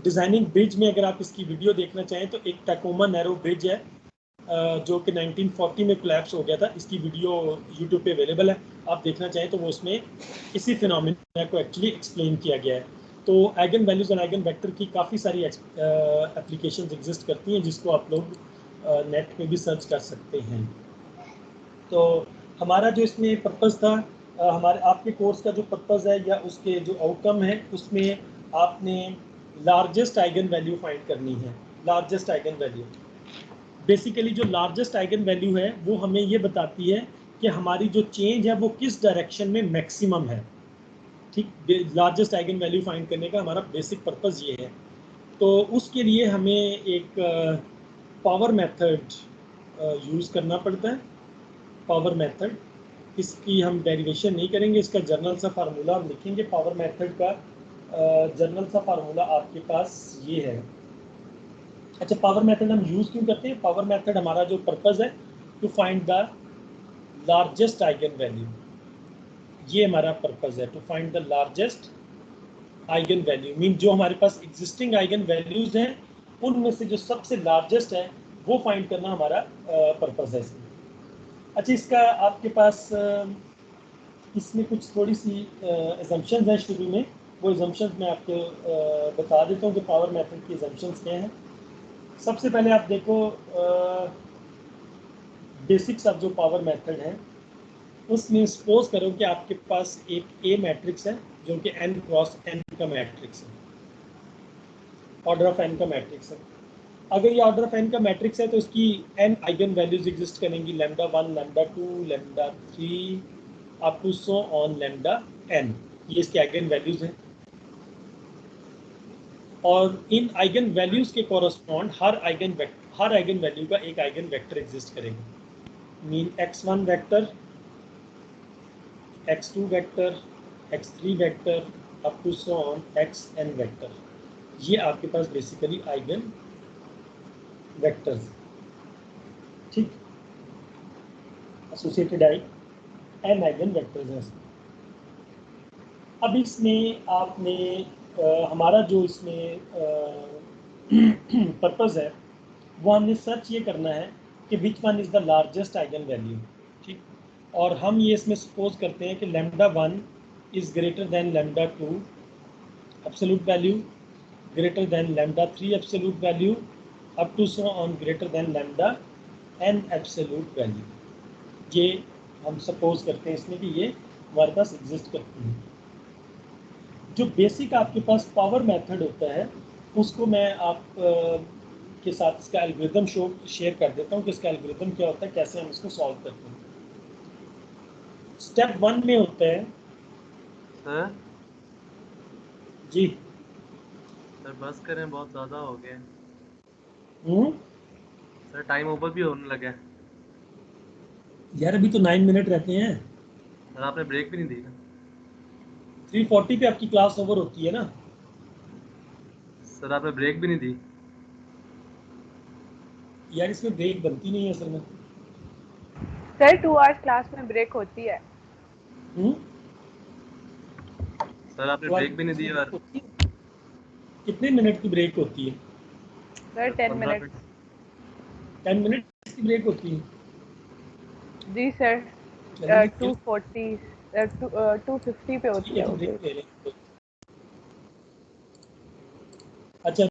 डिज़ाइनिंग ब्रिज में अगर आप इसकी वीडियो देखना चाहें तो एक टैकोमा नैरो ब्रिज है जो कि 1940 में कोलैप्स हो गया था, इसकी वीडियो यूट्यूब पे अवेलेबल है, आप देखना चाहें तो वो उसमें इसी फिनोमिना को एक्चुअली एक्सप्लेन किया गया है। तो आइगन वैल्यूज और आइगन वेक्टर की काफ़ी सारी एप्लीकेशंस एग्जिस्ट करती हैं, जिसको आप लोग नेट पे भी सर्च कर सकते हैं। तो हमारा जो इसमें पर्पज़ था, हमारे आपके कोर्स का जो पर्पज़ है या उसके जो आउटकम है, उसमें आपने लार्जेस्ट आइगन वैल्यू फाइंड करनी है। लार्जेस्ट आइगन वैल्यू, बेसिकली जो लार्जेस्ट आइगन वैल्यू है वो हमें ये बताती है कि हमारी जो चेंज है वो किस डायरेक्शन में मैक्सिमम है। ठीक, लार्जेस्ट आइगन वैल्यू फाइंड करने का हमारा बेसिक पर्पज़ ये है। तो उसके लिए हमें एक पावर मेथड यूज़ करना पड़ता है। पावर मेथड, इसकी हम डेरिवेशन नहीं करेंगे, इसका जर्नल सा फार्मूला हम लिखेंगे। पावर मेथड का जर्नल सा फार्मूला आपके पास ये है। अच्छा, पावर मेथड हम यूज़ क्यों करते हैं? पावर मेथड हमारा जो पर्पज़ है to find the largest eigen value, ये हमारा पर्पज़ है, to find the largest eigen value. Mean जो हमारे पास एग्जिस्टिंग आइगन वैल्यूज़ हैं उनमें से जो सबसे लार्जेस्ट है वो फाइंड करना हमारा पर्पज़ है इसमें। अच्छा, इसका आपके पास इसमें कुछ थोड़ी सी एजम्पशंस हैं शुरू में, वो एजम्पशंस मैं आपको बता देता हूँ कि पावर मेथड की एजम्पशंस क्या हैं। सबसे पहले आप देखो बेसिक्स ऑफ जो पावर मेथड है, उसमें सपोज करो कि आपके पास एक ए मैट्रिक्स है जो कि n क्रॉस n का मैट्रिक्स है, ऑर्डर ऑफ n का मैट्रिक्स है। अगर ये ऑर्डर ऑफ n का मैट्रिक्स है तो इसकी n आइगन वैल्यूज एग्जिस्ट करेंगी, lambda 1, lambda 2, lambda 3 up to so on lambda n, ये इसके आइगन वैल्यूज हैं। और इन आइगन वैल्यूज के कॉरस्पॉन्ड हर आइगन वैल्यू का एक आइगन वेक्टर एग्जिस्ट करेगा। Mean x1 vector, x2 vector, x3 vector up to so on xn vector, ये आपके पास बेसिकली आइगन वेक्टर्स, ठीक, एसोसिएटेड n आइगन वेक्टर्स हैं। अब इसमें आपने हमारा जो इसमें पर्पज़ है वो हमने सर्च ये करना है कि which one is the largest eigen value, ठीक। और हम ये इसमें सपोज करते हैं कि lambda 1 is greater than lambda 2 absolute value greater than lambda 3 absolute value up to so on greater than lambda n absolute value. ये हम सपोज करते हैं इसमें कि ये हमारे पास एग्जिस्ट करती है। जो बेसिक आपके पास पावर मेथड होता है उसको मैं आप के साथ इसका एल्गोरिथम शेयर कर देता हूँ कि इसका एल्गोरिथम क्या होता है, कैसे हम इसको सॉल्व करते हैं। स्टेप 1 में होता है सर जी सर बस करें, बहुत ज़्यादा हो गए हम्म सर, टाइम ओवर भी होने लगा है। यार अभी तो 9 मिनट रहते हैं। सर आपने ब्रेक भी नहीं दी ना। 3:40 पे आपकी क्लास ओवर होती है ना। सर आपने ब्रेक भी नहीं दी। यार इसमें ब्रेक बनती नहीं है असल में। सर 2 आवर्स क्लास में ब्रेक होती है। सर आपने तो ब्रेक भी नहीं दी और कितने मिनट की ब्रेक होती है? Sir 10 15 minute. मिनट। 10 मिनट की ब्रेक होती है। जी सर। चलिए 2:50 2:50 पे ठीक होती है है तो वो ब्रेक ब्रेक। ले लें। अच्छा